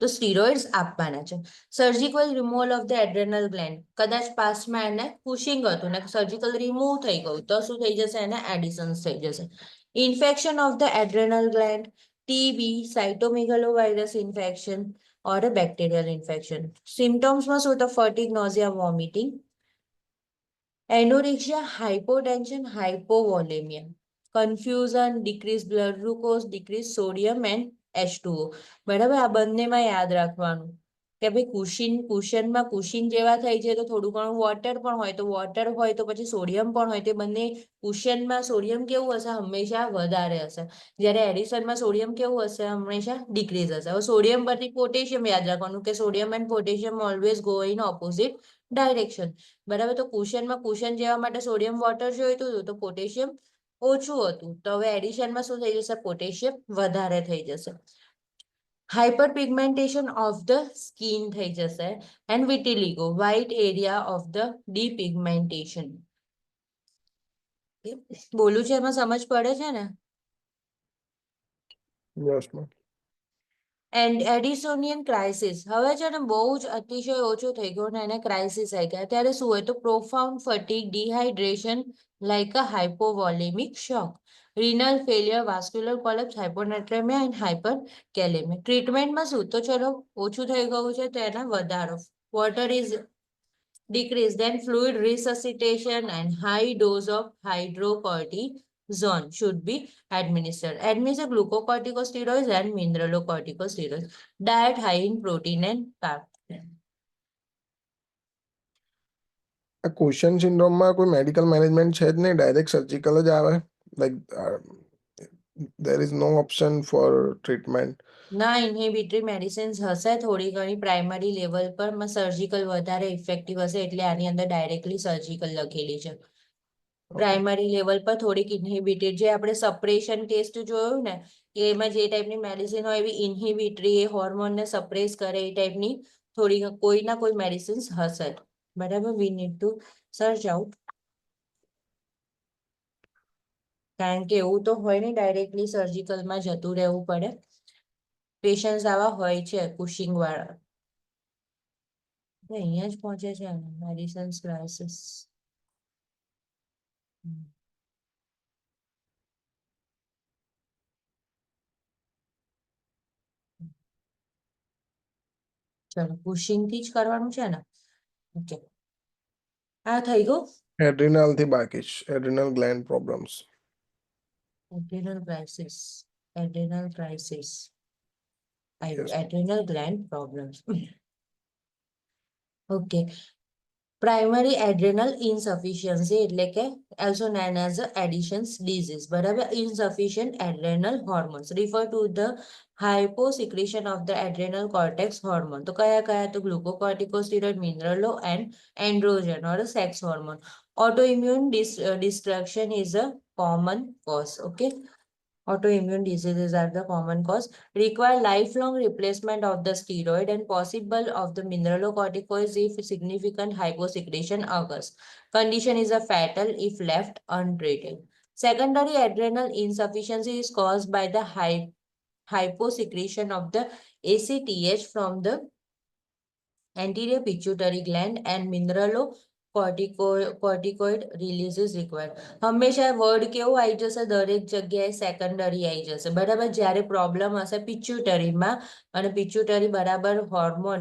તો સ્ટીરોઇડ્સ આપવાના છે. Surgical removal of the adrenal gland. કદાચ પાસ્ટમાં એને પુશિંગ હતું ને સર્જિકલ રિમૂવ થઈ ગયું તો શું થઈ જશે? એને એડિશન્સ થઈ જશે. Infection of the adrenal gland, TB, cytomegalovirus infection or a bacterial infection. સિમ્ટમ્સમાં શું? તો fatigue, nausea, vomiting, anorexia, hypotension, hypovolemia, confusion, decrease blood glucose, decrease sodium and H2O. બરાબર. આ બંનેમાં યાદ રાખવાનું કે ભાઈ કુશનમાં કુશિન જેવા થઈ છે તો થોડું ઘણું વોટર પણ હોય, તો વોટર હોય તો પછી સોડિયમ પણ હોય. તે બંને કુશનમાં સોડિયમ કેવું હશે? હંમેશા વધારે હશે. જ્યારે એડિશનમાં સોડિયમ કેવું હશે? હંમેશા ડિક્રીઝ હશે. હવે સોડિયમ પરથી પોટેશિયમ યાદ રાખવાનું કે sodium and potassium always go in opposite direction. બરાબર. તો કુશન જેવા માટે સોડિયમ વોટર જોઈતું હતું તો પોટેશિયમ ઓછું હતું. તો હવે એડિશનમાં શું થઈ જશે? પોટેશિયમ વધારે થઈ જશે. Hyper pigmentation of the skin થઈ જશે. And vitiligo, white area of the depigmentation. બોલું છે એમાં સમજ પડે છે ને? Yes ma'am. And Addisonian crisis. હવે છે ને બહુ જ અતિશય ઓછું થઈ ગયું ને એને ક્રાઇસિસ આવી ગયા. ત્યારે શું હોય? તો profound fatigue, dehydration like a hypovolemic shock, renal failure, vascular collapse, hyponatremia and hyperkalemia. ટ્રીટમેન્ટમાં શું? તો ચલો ઓછું થઈ ગયું છે તો એના વધારો. Water is decrease, then fluid resuscitation and high dose of hydrocortisone should be administered. Administer glucocorticosteroids and mineralocorticosteroids. Diet high in protein and carb. આ કુશન સિન્ડ્રોમમાં કોઈ મેડિકલ મેનેજમેન્ટ છે જ નહીં, ડાયરેક્ટ સર્જિકલ જ આવે. Like there is no option for treatment. ના, ઇન્હિબિટરી medicines હશે થોડી ઘણી પ્રાઇમરી લેવલ પર, સર્જિકલ વધારે ઇફેક્ટિવ હશે એટલે આની અંદર ડાયરેક્ટલી સર્જિકલ લખેલી છે. પ્રાઇમરી લેવલ પર થોડીક ઇન્હિબિટેડ, જે આપણે સપ્રેશન ટેસ્ટ જોયું ને કે એમાં જે ટાઈપની મેડિસિન હોય એવી ઇન્હિબિટરી, એ હોર્મોનને સપ્રેસ કરે એ ટાઈપની થોડી કોઈ ના કોઈ મેડિસિન્સ હશે. બરાબર. We need to search out. કારણ કે એવું તો હોય ને ડાયરેક્ટલી સર્જિકલમાં જતું રહેવું પડે. પેશન્ટ્સ આવા હોય છે કુશિંગ વાળા. અહીંયા જ પહોંચે છે ને મેડિસિન્સ ક્રાઇસિસ. ચલો પુશિંગ થી જ કરવાનું છે ને. ઓકે, આ થઈ ગયું. એડ્રિનલ થી બાકી છે, adrenal gland problems. Adrenal crisis, adrenal crisis, Yes. Adrenal gland problems. Okay, primary adrenal insufficiency એટલે કે also known as Addison's disease. બરાબર, insufficient adrenal hormones refer to the hyposecretion of the adrenal cortex hormone. તો કયા કયા? તો glucocorticosteroid, mineralo and androgen or a sex hormone. Autoimmune destruction is a common cause. Okay, autoimmune diseases are the common cause. Require lifelong replacement of the steroid and possible of the mineralocorticoids if significant hyposecretion occurs. Condition is a fatal if left untreated. Secondary adrenal insufficiency is caused by the hyposecretion of the ACTH from the anterior pituitary gland and mineralocorticoid release is required. હંમેશા word કેવું આવી જશે? દરેક જગ્યાએ secondary આવી જશે. બરાબર, જ્યારે પ્રોબ્લેમ હશે પિચ્યુટરીમાં અને પિચ્યુટરી બરાબર હોર્મોન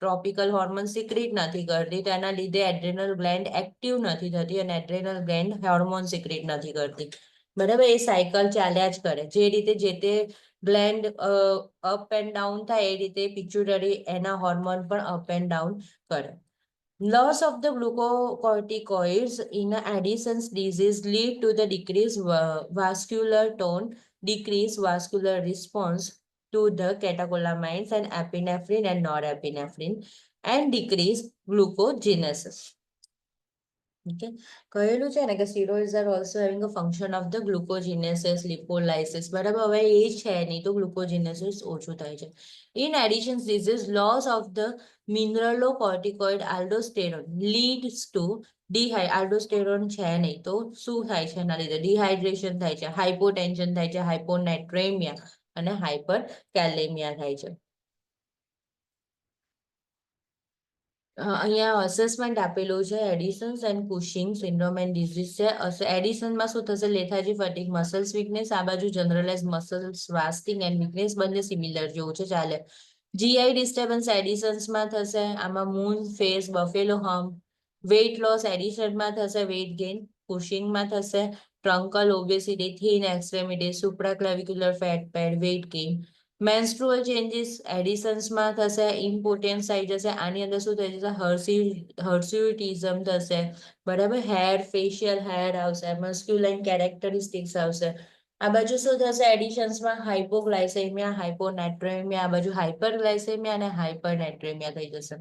ટ્રોપિકલ હોર્મોન સિક્રેટ નથી કરતી, તેના લીધે એડ્રેનલ ગ્લેન્ડ એક્ટિવ નથી થતી અને એડ્રેનલ ગ્લેન્ડ હોર્મોન સિક્રેટ નથી કરતી. બરાબર, એ સાયકલ ચાલ્યા જ કરે. જે રીતે જે તે ગ્લેન્ડ અપ એન્ડ ડાઉન થાય એ રીતે પિચ્યુટરી એના હોર્મોન પણ અપ એન્ડ ડાઉન કરે. Loss of the glucocorticoids in Addison's disease lead to the decreased vascular tone, decreased vascular response to the catecholamines and epinephrine and norepinephrine, and decreased glucogenesis. Okay, કહેલું છે ને કે steroids are also having a function of the glucogenesis, lipolysis. બરાબર, હવે એ છે નહીં તો glucogenesis ઓછું થાય છે. In addition, disease loss of the mineralocorticoid aldosterone leads to aldosterone છે નહીં તો શું થાય છે? એના લીધે ડિહાઇડ્રેશન થાય છે, હાઇપોટેન્શન થાય છે, હાઇપોનેટ્રેમિયા અને હાઇપરકેલેમિયા થાય છે. અહીંયા અસેસમેન્ટ આપેલું છે Addison's and Cushing syndrome and disease છે. એડિસનમાં શું થશે? Lethargy, fatigue, muscles weakness. આ બાજુ generalize muscles wasting and weakness, બંને સિમિલર જેવું છે, ચાલે. જીઆઈ ડિસ્ટર્બન્સ એડિસન્સમાં થશે. આમાં moon face, buffalo hump. Weight loss એડિશનમાં થશે, વેઇટ ગેઇન. કુશિંગમાં થશે truncal obesity, thin extremity, supraclavicular fat pad, weight gain. Menstrual changes એડિસન્સમાં થશે, ઇમ્પોર્ટન્સ આવી જશે. આની અંદર શું થઈ જશે? હર્સ્યુટિઝમ થશે. બરાબર, હેર, ફેશિયલ હેર આવશે, મસ્ક્યુલાઇન કેરેક્ટરિસ્ટિક્સ આવશે. આ બાજુ શું થશે? એડિશન્સમાં હાઇપોગ્લાયસેમિયા, હાઇપોનેટ્રેમિયા. આ બાજુ હાઇપરગ્લાયસેમિયા અને હાઇપરનેટ્રેમિયા થઈ જશે.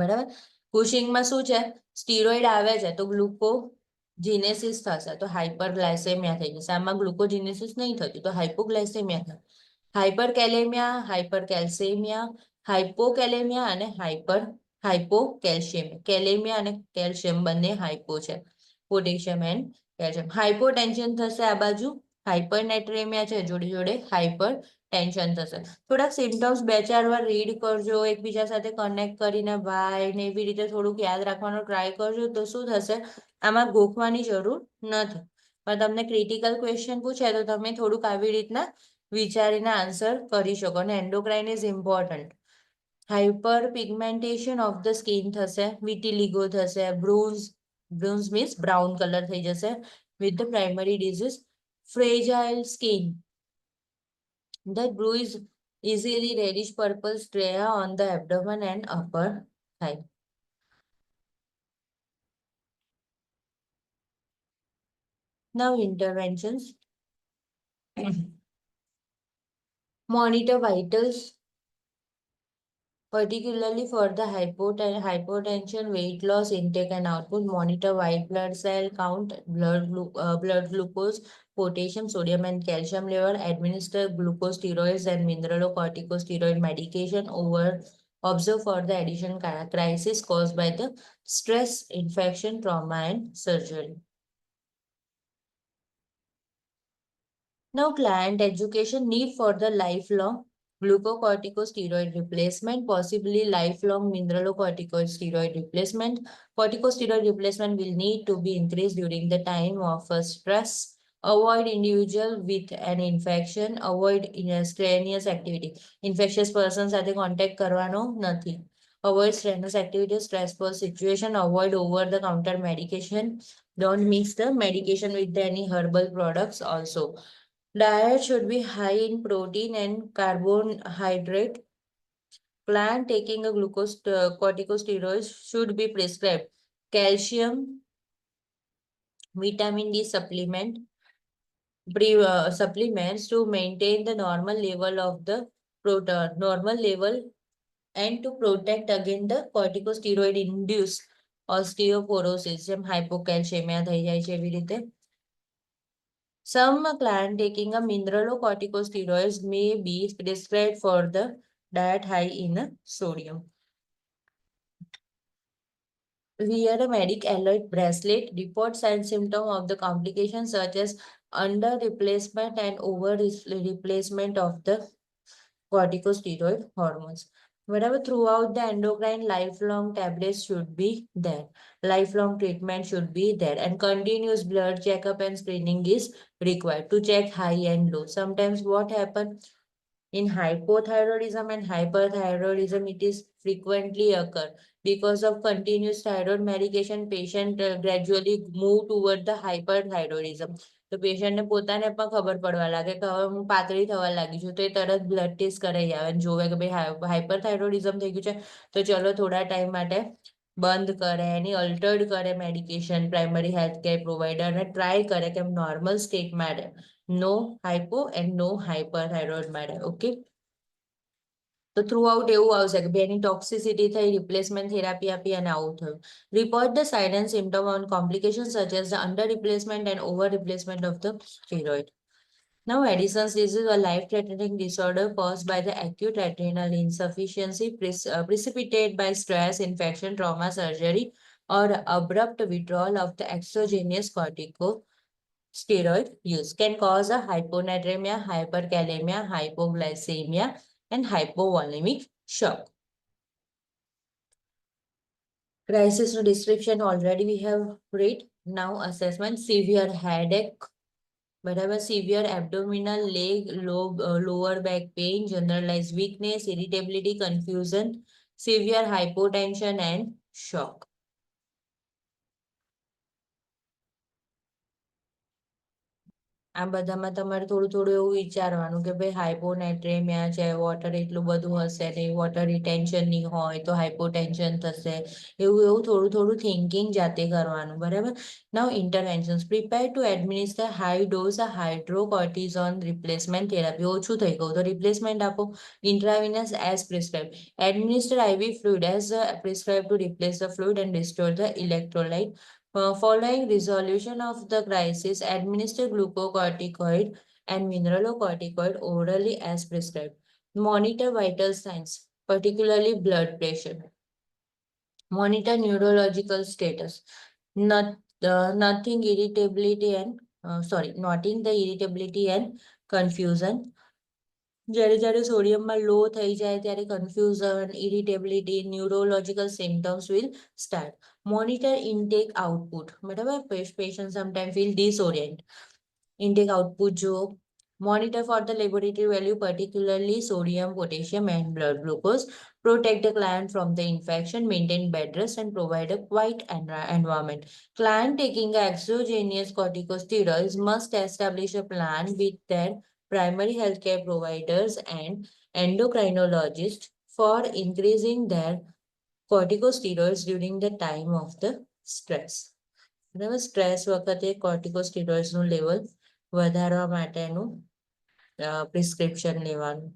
બરાબર, કુશિંગમાં શું છે? સ્ટીરોઇડ આવે છે તો ગ્લુકોજીનેસિસ થશે તો હાઇપરગ્લાયસેમિયા થઈ જશે. આમાં ગ્લુકોજીનેસિસ નહીં થતી તો હાઇપોગ્લાયસેમિયા થાય. હાઇપરકેલેમિયા, હાઇપરકેલ્સેમિયા, હાઇપોકેલેમિયા અને હાઇપોકેલ્શિયમ. કેલેમિયા અને કેલ્શિયમ બંને હાઇપો છે. Potassium and calcium. હાઇપોટેન્શન થશે આ બાજુ, હાઇપરનેટ્રેમિયા છે, જોડે જોડે હાઇપર ટેન્શન થશે. થોડાક સિમ્ટમ્સ 2-4 વાર રીડ કરજો, એકબીજા સાથે કનેક્ટ કરીને ભાઈ ને એવી રીતે થોડુંક યાદ રાખવાનો ટ્રાય કરજો તો શું થશે? આમાં ગોખવાની જરૂર નથી. પણ તમને ક્રિટિકલ ક્વેશ્ચન પૂછે તો તમે થોડુંક આવી રીતના વિચારીને આન્સર કરી શકો. અને endocrine is important. Hyper pigmentation of the skin થશે, વિટિલિગો થશે, બ્રુન્સ મીન્સ બ્રાઉન કલર થઈ જશે with the primary disease. Fragile skin, that bruise easily reddish purple stria on the abdomen and upper thigh. Now interventions. Monitor vitals, particularly for the hypotension, weight loss, intake and output. Monitor white blood cell count, blood glucose, potassium, sodium and calcium level. Administer glucosteroids and mineralocorticosteroid medication. Observe for the addition crisis caused by the stress, infection, trauma and surgery. Now, client education need for the lifelong glucocorticosteroid replacement, possibly lifelong mineralocorticosteroid replacement. Corticosteroid replacement will need to be increased during the time of stress, Avoid individual with an infection. Avoid strenuous activity. Infectious person સાથે contact કરવાનો નથી. Avoid strenuous activity, stressful situation. Avoid over-the-counter medication. Don't mix the medication with any herbal products also. Diet should be high in protein and carbohydrate. Client taking a glucose corticosteroids should be prescribed. Calcium, vitamin D supplements to maintain the normal level of the normal level and to protect against the corticosteroid induced osteoporosis જેમ hypocalcemia થઈ જાય છે એવી રીતે. Some client taking a mineral corticosteroids may be prescribed for the diet high in sodium. Wear a medic alert bracelet. Report signs symptoms of the complications such as under replacement and over replacement of the corticosteroid hormones. Whatever throughout the endocrine, lifelong tablets should be there. Lifelong treatment should be there, and continuous blood checkup and screening is required to check high and low. Sometimes what happens in hypothyroidism and hyperthyroidism, it is frequently occur because of continuous thyroid medication. Patient gradually move toward the hyperthyroidism. તો પેશન્ટને પોતાને પણ ખબર પડવા લાગે કે હવે હું પાતળી થવા લાગી છું, તો એ તરત બ્લડ ટેસ્ટ કરાવી આવે અને જોવે કે ભાઈ હાઇપરથાઇરોઇડિઝમ થઈ ગયું છે, તો ચલો થોડા ટાઈમ માટે બંધ કરે, એની અલ્ટર્ડ કરે medication primary health care provider અને ટ્રાય કરે કે નોર્મલ સ્ટેટમાં રહે. No hypo and no hyperthyroid matter. Okay. તો થ્રુ આઉટ એવું આવશે કે બેની ટોક્સિસિટી થઈ, રિપ્લેસમેન્ટ થેરાપી આપી અને આવું થયું. Report the sign and symptom on complication such as the under replacement and over replacement of the steroid. Now, Addison's disease, a life-threatening disorder caused by the acute adrenal insufficiency precipitated by stress, infection, trauma, surgery, or abrupt withdrawal of the exogenous corticosteroid use, can cause a hyponatremia, hyperkalemia, hypoglycemia, and hypovolemic shock. Crisis description already we have read. Now assessment: severe headache, બરાબર, severe abdominal, leg, lower back pain, generalized weakness, irritability, confusion, severe hypotension and shock. આ બધામાં તમારે થોડું થોડું એવું વિચારવાનું કે ભાઈ હાઇપોનેટ્રેમિયા છે, વોટર એટલું બધું હશે નહીં, વોટર રિટેન્શન નહીં હોય તો હાઇપોટેન્શન થશે, એવું એવું થોડું થોડું થિંકિંગ જાતે કરવાનું, બરાબર. Now interventions: prepare to administer high dose hydrocortisone replacement therapy. ઓછું થઈ ગયું તો રિપ્લેસમેન્ટ આપો. Intravenous as prescribe. Administer IV fluid as prescribed to replace the fluid and restore the electrolyte. Following resolution of the crisis, administer glucocorticoid and mineralocorticoid orally as prescribed. Monitor vital signs, particularly blood pressure. Monitor neurological status. Noting the irritability and confusion. જ્યારે જ્યારે સોડિયમમાં લો થઈ જાય ત્યારે confusion, irritability, neurological symptoms will start. Monitor intake output, બરાબર. Patient sometime feel disorient. Intake output જુઓ. Monitor for the laboratory value, particularly sodium, potassium, and blood glucose. Protect the client from the infection, maintain bed rest, and provide a quiet environment. Client taking exogenous corticosteroids must establish a plan with their primary healthcare providers and endocrinologists for increasing their corticosteroids during the time of the stress. બરાબર, stress વખતે કોર્ટિકોસ્ટીરોઇડ્સનું level વધારવા માટેનું prescription લેવાનું.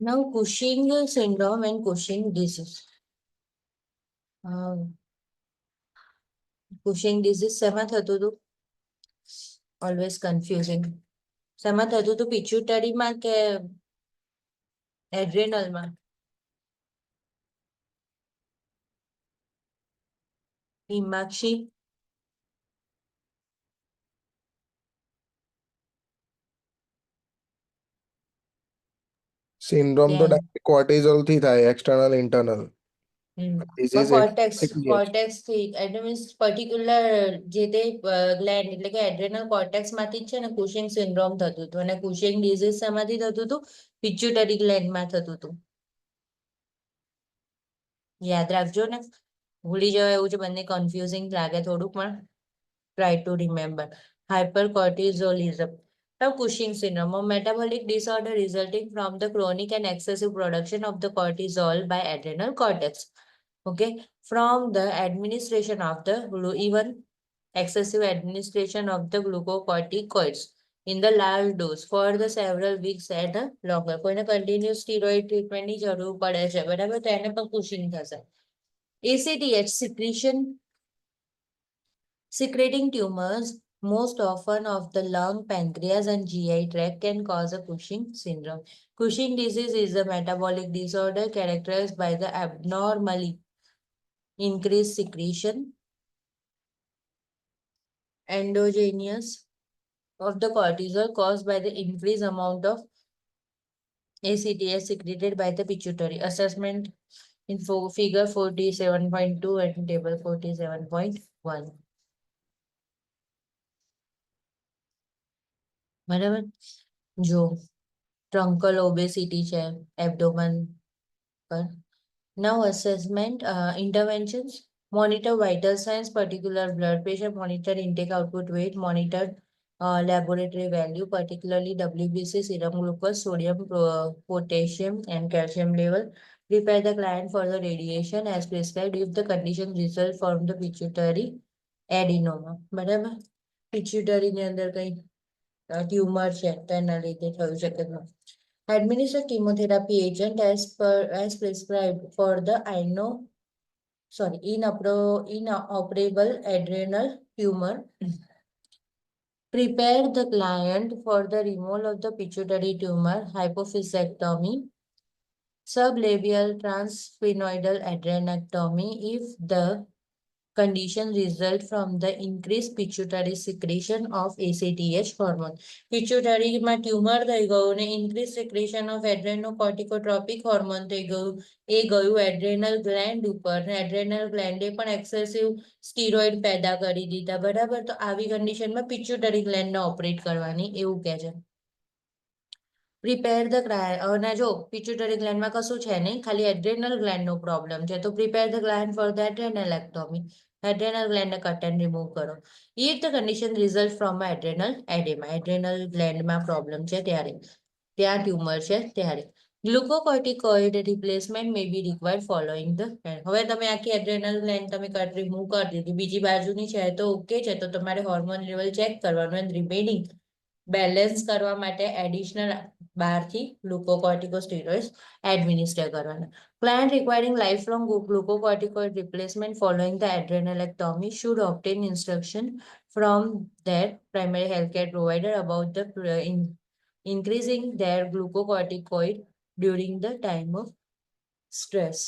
Now, Cushing syndrome and Cushing disease. Cushing disease શેમાં થતું હતું? Always confusing. શેમાં થતું હતું? પિચ્યુટરીમાં કે એડ્રેનલમાં? હિમાક્ષી? સિન્ડ્રોમ તો ડાયરેક્ટ કોર્ટિઝોલ થી થાય, એક્સટર્નલ ઇન્ટરનલ. This પણ is કોર્ટેક્સ yes. થી એટલે મીન્સ પર્ટિક્યુલર જે તે ગ્લેન્ડ એટલે કે એડ્રેનલ કોર્ટેક્સ માંથી જ છે ને કુશિંગ સિન્ડ્રોમ થતું હતું અને કુશિંગ ડિઝીઝ શેમાંથી થતું હતું પિચ્યુટરી ગ્લેન્ડ માં થતું હતું યાદ રાખજો ને ભૂલી જવાય એવું છે બંને કન્ફ્યુઝિંગ લાગે થોડુંક પણ try to remember hypercortisolism. Now, Cushing syndrome, a metabolic disorder resulting from the chronic and excessive production of the cortisol by adrenal cortex. Okay, from the administration of the even excessive administration of the glucocorticoids in the large dose for the several weeks at a longer. કોઈને continuous steroid treatment ની જરૂર પડે છે બરાબર તો એને પણ Cushing થશે. ACTH secretion secreting tumors, most often of the lung, pancreas, and GI tract, can cause a Cushing syndrome. Cushing disease is a metabolic disorder characterized by the abnormally increased secretion endogenous of the cortisol caused by the increased amount of ACTH secreted by the pituitary. Assessment in figure 47.2 and table 47.1. બરાબર જો ટ્રંકલ obesity છે એબ્ડોમન પર now assessment interventions monitor vital signs particular blood pressure monitor intake output weight monitor laboratory value particularly WBC serum glucose sodium potassium and calcium level prepare the client for the radiation as prescribed if the condition result from the pituitary adenoma બરાબર pituitary ની અંદર કઈ tumour છે તો એના લીધે થયું શકે છે administer chemotherapy agent as prescribed for the inoperable adrenal tumor. Prepare the client for the removal of the pituitary tumor, hypophysectomy, sublabial transsphenoidal adrenectomy if the condition result from the increased pituitary secretion of ACTH hormone. Pituitary માં tumour થઈ ગયું ને increased secretion of adrenocorticotropic hormone થઈ ગયું એ ગયું adrenal gland ઉપર ને adrenal gland એ પણ excessive steroid પેદા કરી દીધા બરાબર તો આવી કન્ડિશનમાં pituitary gland ને ઓપરેટ કરવાની એવું કહે છે પ્રિપેર ધ અને જો પિચ્યુટરી ગ્લેન્ડમાં કશું છે નહીં ખાલી એડ્રેનલ ગ્લેન્ડનો પ્રોબ્લેમ છે તો prepare the gland for the adrenalectomy adrenal gland cut and remove કરો if the condition result from adrenal edema adrenal gland માં problem છે ત્યારે ત્યાં ટ્યુમર છે ત્યારે ગ્લુકોકોર્ટિકોઇડ replacement may be required following the હવે તમે આખી adrenal gland તમે કટ રિમૂવ કરી દીધી બીજી બાજુની છે તો ઓકે છે તો તમારે હોર્મોન લેવલ ચેક કરવાનું and remaining બેલેન્સ કરવા માટે એડિશનલ બહારથી ગ્લુકોકોર્ટિકોસ્ટેરોઇડ્સ એડમિનિસ્ટર કરવાના Client requiring lifelong glucocorticoid replacement following the adrenalectomy should obtain instruction from their primary healthcare provider about the increasing their glucocorticoid during the time of stress.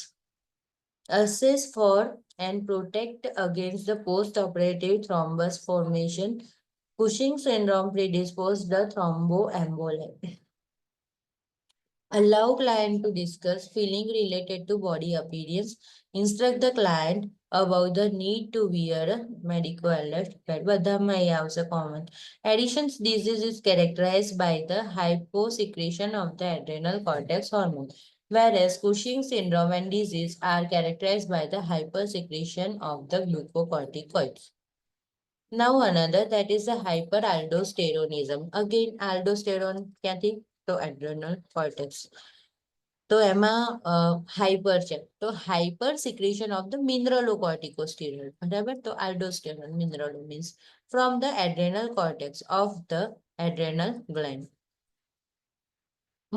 Assess for and protect against the post-operative thrombus formation. Cushing syndrome predisposed the thromboemboli. Allow client to discuss feeling related to body appearance. Instruct the client about the need to wear a medical alert pad. બધામાં એ આવશે common. Addison's disease is characterized by the hyposecretion of the adrenal cortex hormone, whereas Cushing syndrome and disease are characterized by the hypersecretion of the glucocorticoids. Now another that is the hyperaldosteronism. Again, aldosterone ક્યાંથી તો adrenal cortex. તો એમાં hyper છે તો hyper secretion of the મિનરલોકોર્ટિકોસ્ટેરોઇડ બરાબર તો aldosterone mineralo means from the adrenal cortex of the adrenal gland.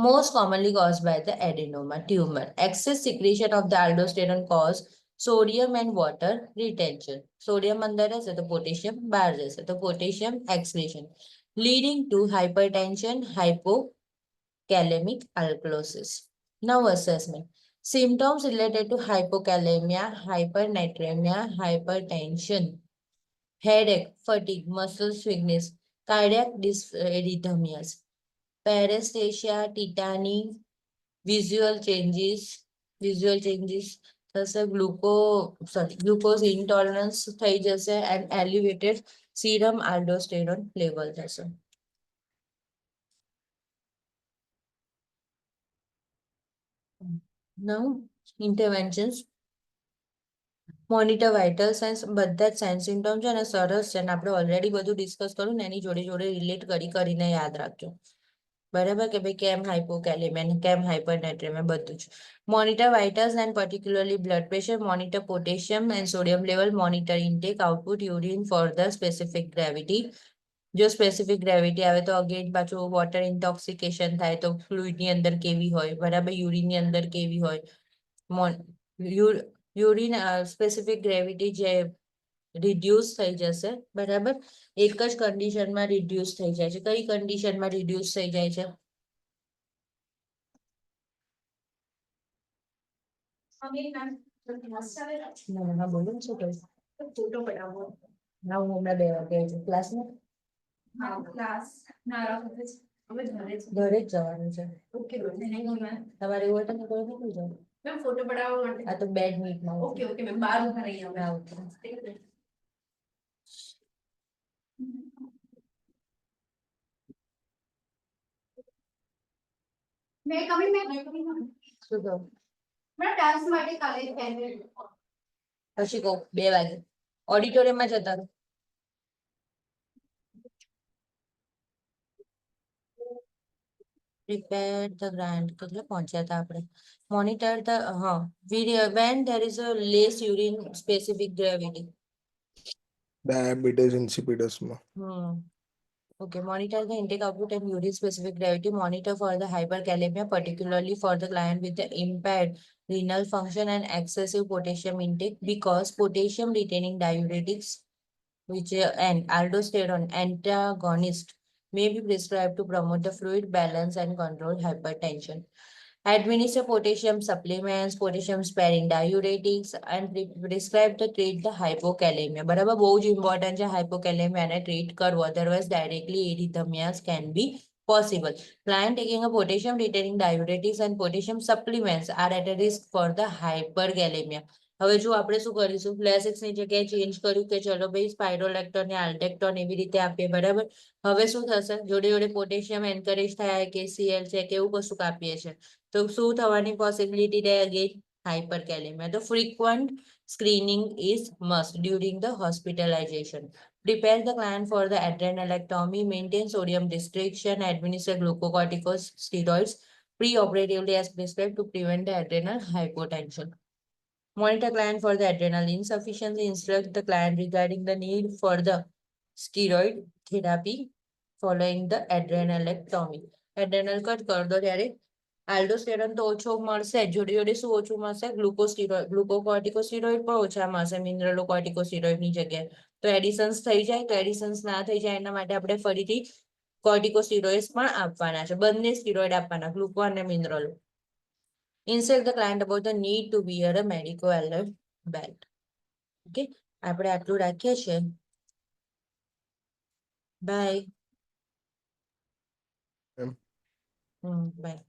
Most commonly caused by the adenoma tumor. Excess secretion of the aldosterone cause sodium and water retention. Sodium અંદર રહેશે તો potassium બહાર જશે તો potassium excretion leading to hypertension, hypokalemic alkalosis. Now assessment. Symptoms related to hypokalemia, hypernatremia, hypertension, headache, fatigue, muscle weakness, cardiac arrhythmias, paresthesia, tetany, visual changes, થશે glucose intolerance થઈ જશે and elevated serum આલ્ડોસ્ટેરોન level થશે. Now interventions. Monitor vital science બધા જ sign symptom છે અને સરસ છે અને આપણે ઓલરેડી બધું ડિસ્કસ કર્યું ને એની જોડે જોડે રિલેટ કરીને યાદ રાખજો. બરાબર કે ભાઈ કેમ હાઇપોકેલેમિયા કેમ હાઇપરનેટ્રેમિયા બધું જ. Monitor vitals and particularly blood pressure, monitor potassium and sodium level, monitor intake, output urine for the specific gravity. જો સ્પેસિફિક ગ્રેવિટી આવે તો અગેન પાછું વોટર ઇન્ટોક્સિકેશન થાય તો ફ્લુઇડની અંદર કેવી હોય, બરાબર, યુરિનની અંદર કેવી હોય. યુરિન સ્પેસિફિક ગ્રેવિટી જે રિડ્યુસ થઈ જશે, બરાબર, એક જ કન્ડિશનમાં રિડ્યુસ થઈ જાય છે. કઈ કન્ડિશનમાં રિડ્યુસ થઈ જાય છે? બોલો શું કહ્યું? ફોટો પડાવો. ના હું હમણાં 2 વાગે છું ક્લાસમાં. ઘરે જ જવાનું છે. તમારે એવું હોય તો નીકળી જાઓ. ફોટો પડાવવા માટે આ તો 2 મિનિટમાં. ઓકે મેં 12 ઉભા રહી આવું. શું કહું? પછી કહું 2 વાગે ઓડિટોરિયમમાં જતા રહો. Prepare the gland. કેટલે પહોંચ્યા હતા આપણે? Monitor the when there is a less urine specific gravity. Diabetes insipidus માં. Okay, monitor the intake, output and urine specific gravity. Monitor for the hyperkalemia, particularly for the client with the impaired renal function and excessive potassium intake, because potassium retaining diuretics and aldosterone antagonist may be prescribed to promote the fluid balance and control hypertension. Administer potassium supplements, potassium sparing diuretics and prescribe to treat the hypokalemia. બરાબર, બહુ જ important છે હાઇપોકેલેમિયાને treat કરવો, otherwise directly arrhythmias can be possible. Client taking a potassium retaining diuretics and potassium supplements are at a risk for the hyperkalemia. હવે જો આપણે શું કરીશું, ફ્લેસિક્સની જગ્યાએ ચેન્જ કર્યું કે ચલો ભાઈ સ્પાઇરોલેક્ટોન ને આલ્ટેક્ટોન એવી રીતે આપીએ, બરાબર. હવે શું થશે, જોડે જોડે પોટેશિયમ એન્કરેજ થાય કે સીએલ છે કે એવું કશું આપીએ છે તો શું થવાની પોસિબિલિટી રહે? Again hyperkalemia. The frequent screening is must during the hospitalization. Prepare the client for the adrenalectomy, maintain sodium restriction, administer glucocorticosteroids preoperatively as prescribed to prevent the adrenal hypotension. Monitor client for the adrenal insufficiency, instruct the client regarding the need for the steroid therapy following the adrenalectomy. Adrenal cut કર દો ત્યારે આલ્ડોસ્ટેરોન તો ઓછો મળશે, જોડે જોડે શું ઓછું મળશે? ગ્લુકોકોર્ટિકોસ્ટેરોઇડ પણ ઓછા મળશે મિનરલોકોર્ટિકોસ્ટેરોઇડની જગ્યાએ. તો એડિશન્સ થઈ જાય, તો એડિશન્સ ના થઈ જાય એના માટે આપણે ફરીથી કોર્ટિકોસ્ટેરોઇડ્સ પણ આપવાના છે, બંને સ્ટેરોઇડ આપવાના, ગ્લુકો અને mineral. Instruct the client about the need to wear a medical alert belt. Okay, આપણે આટલું રાખીએ છીએ. બાય. બાય.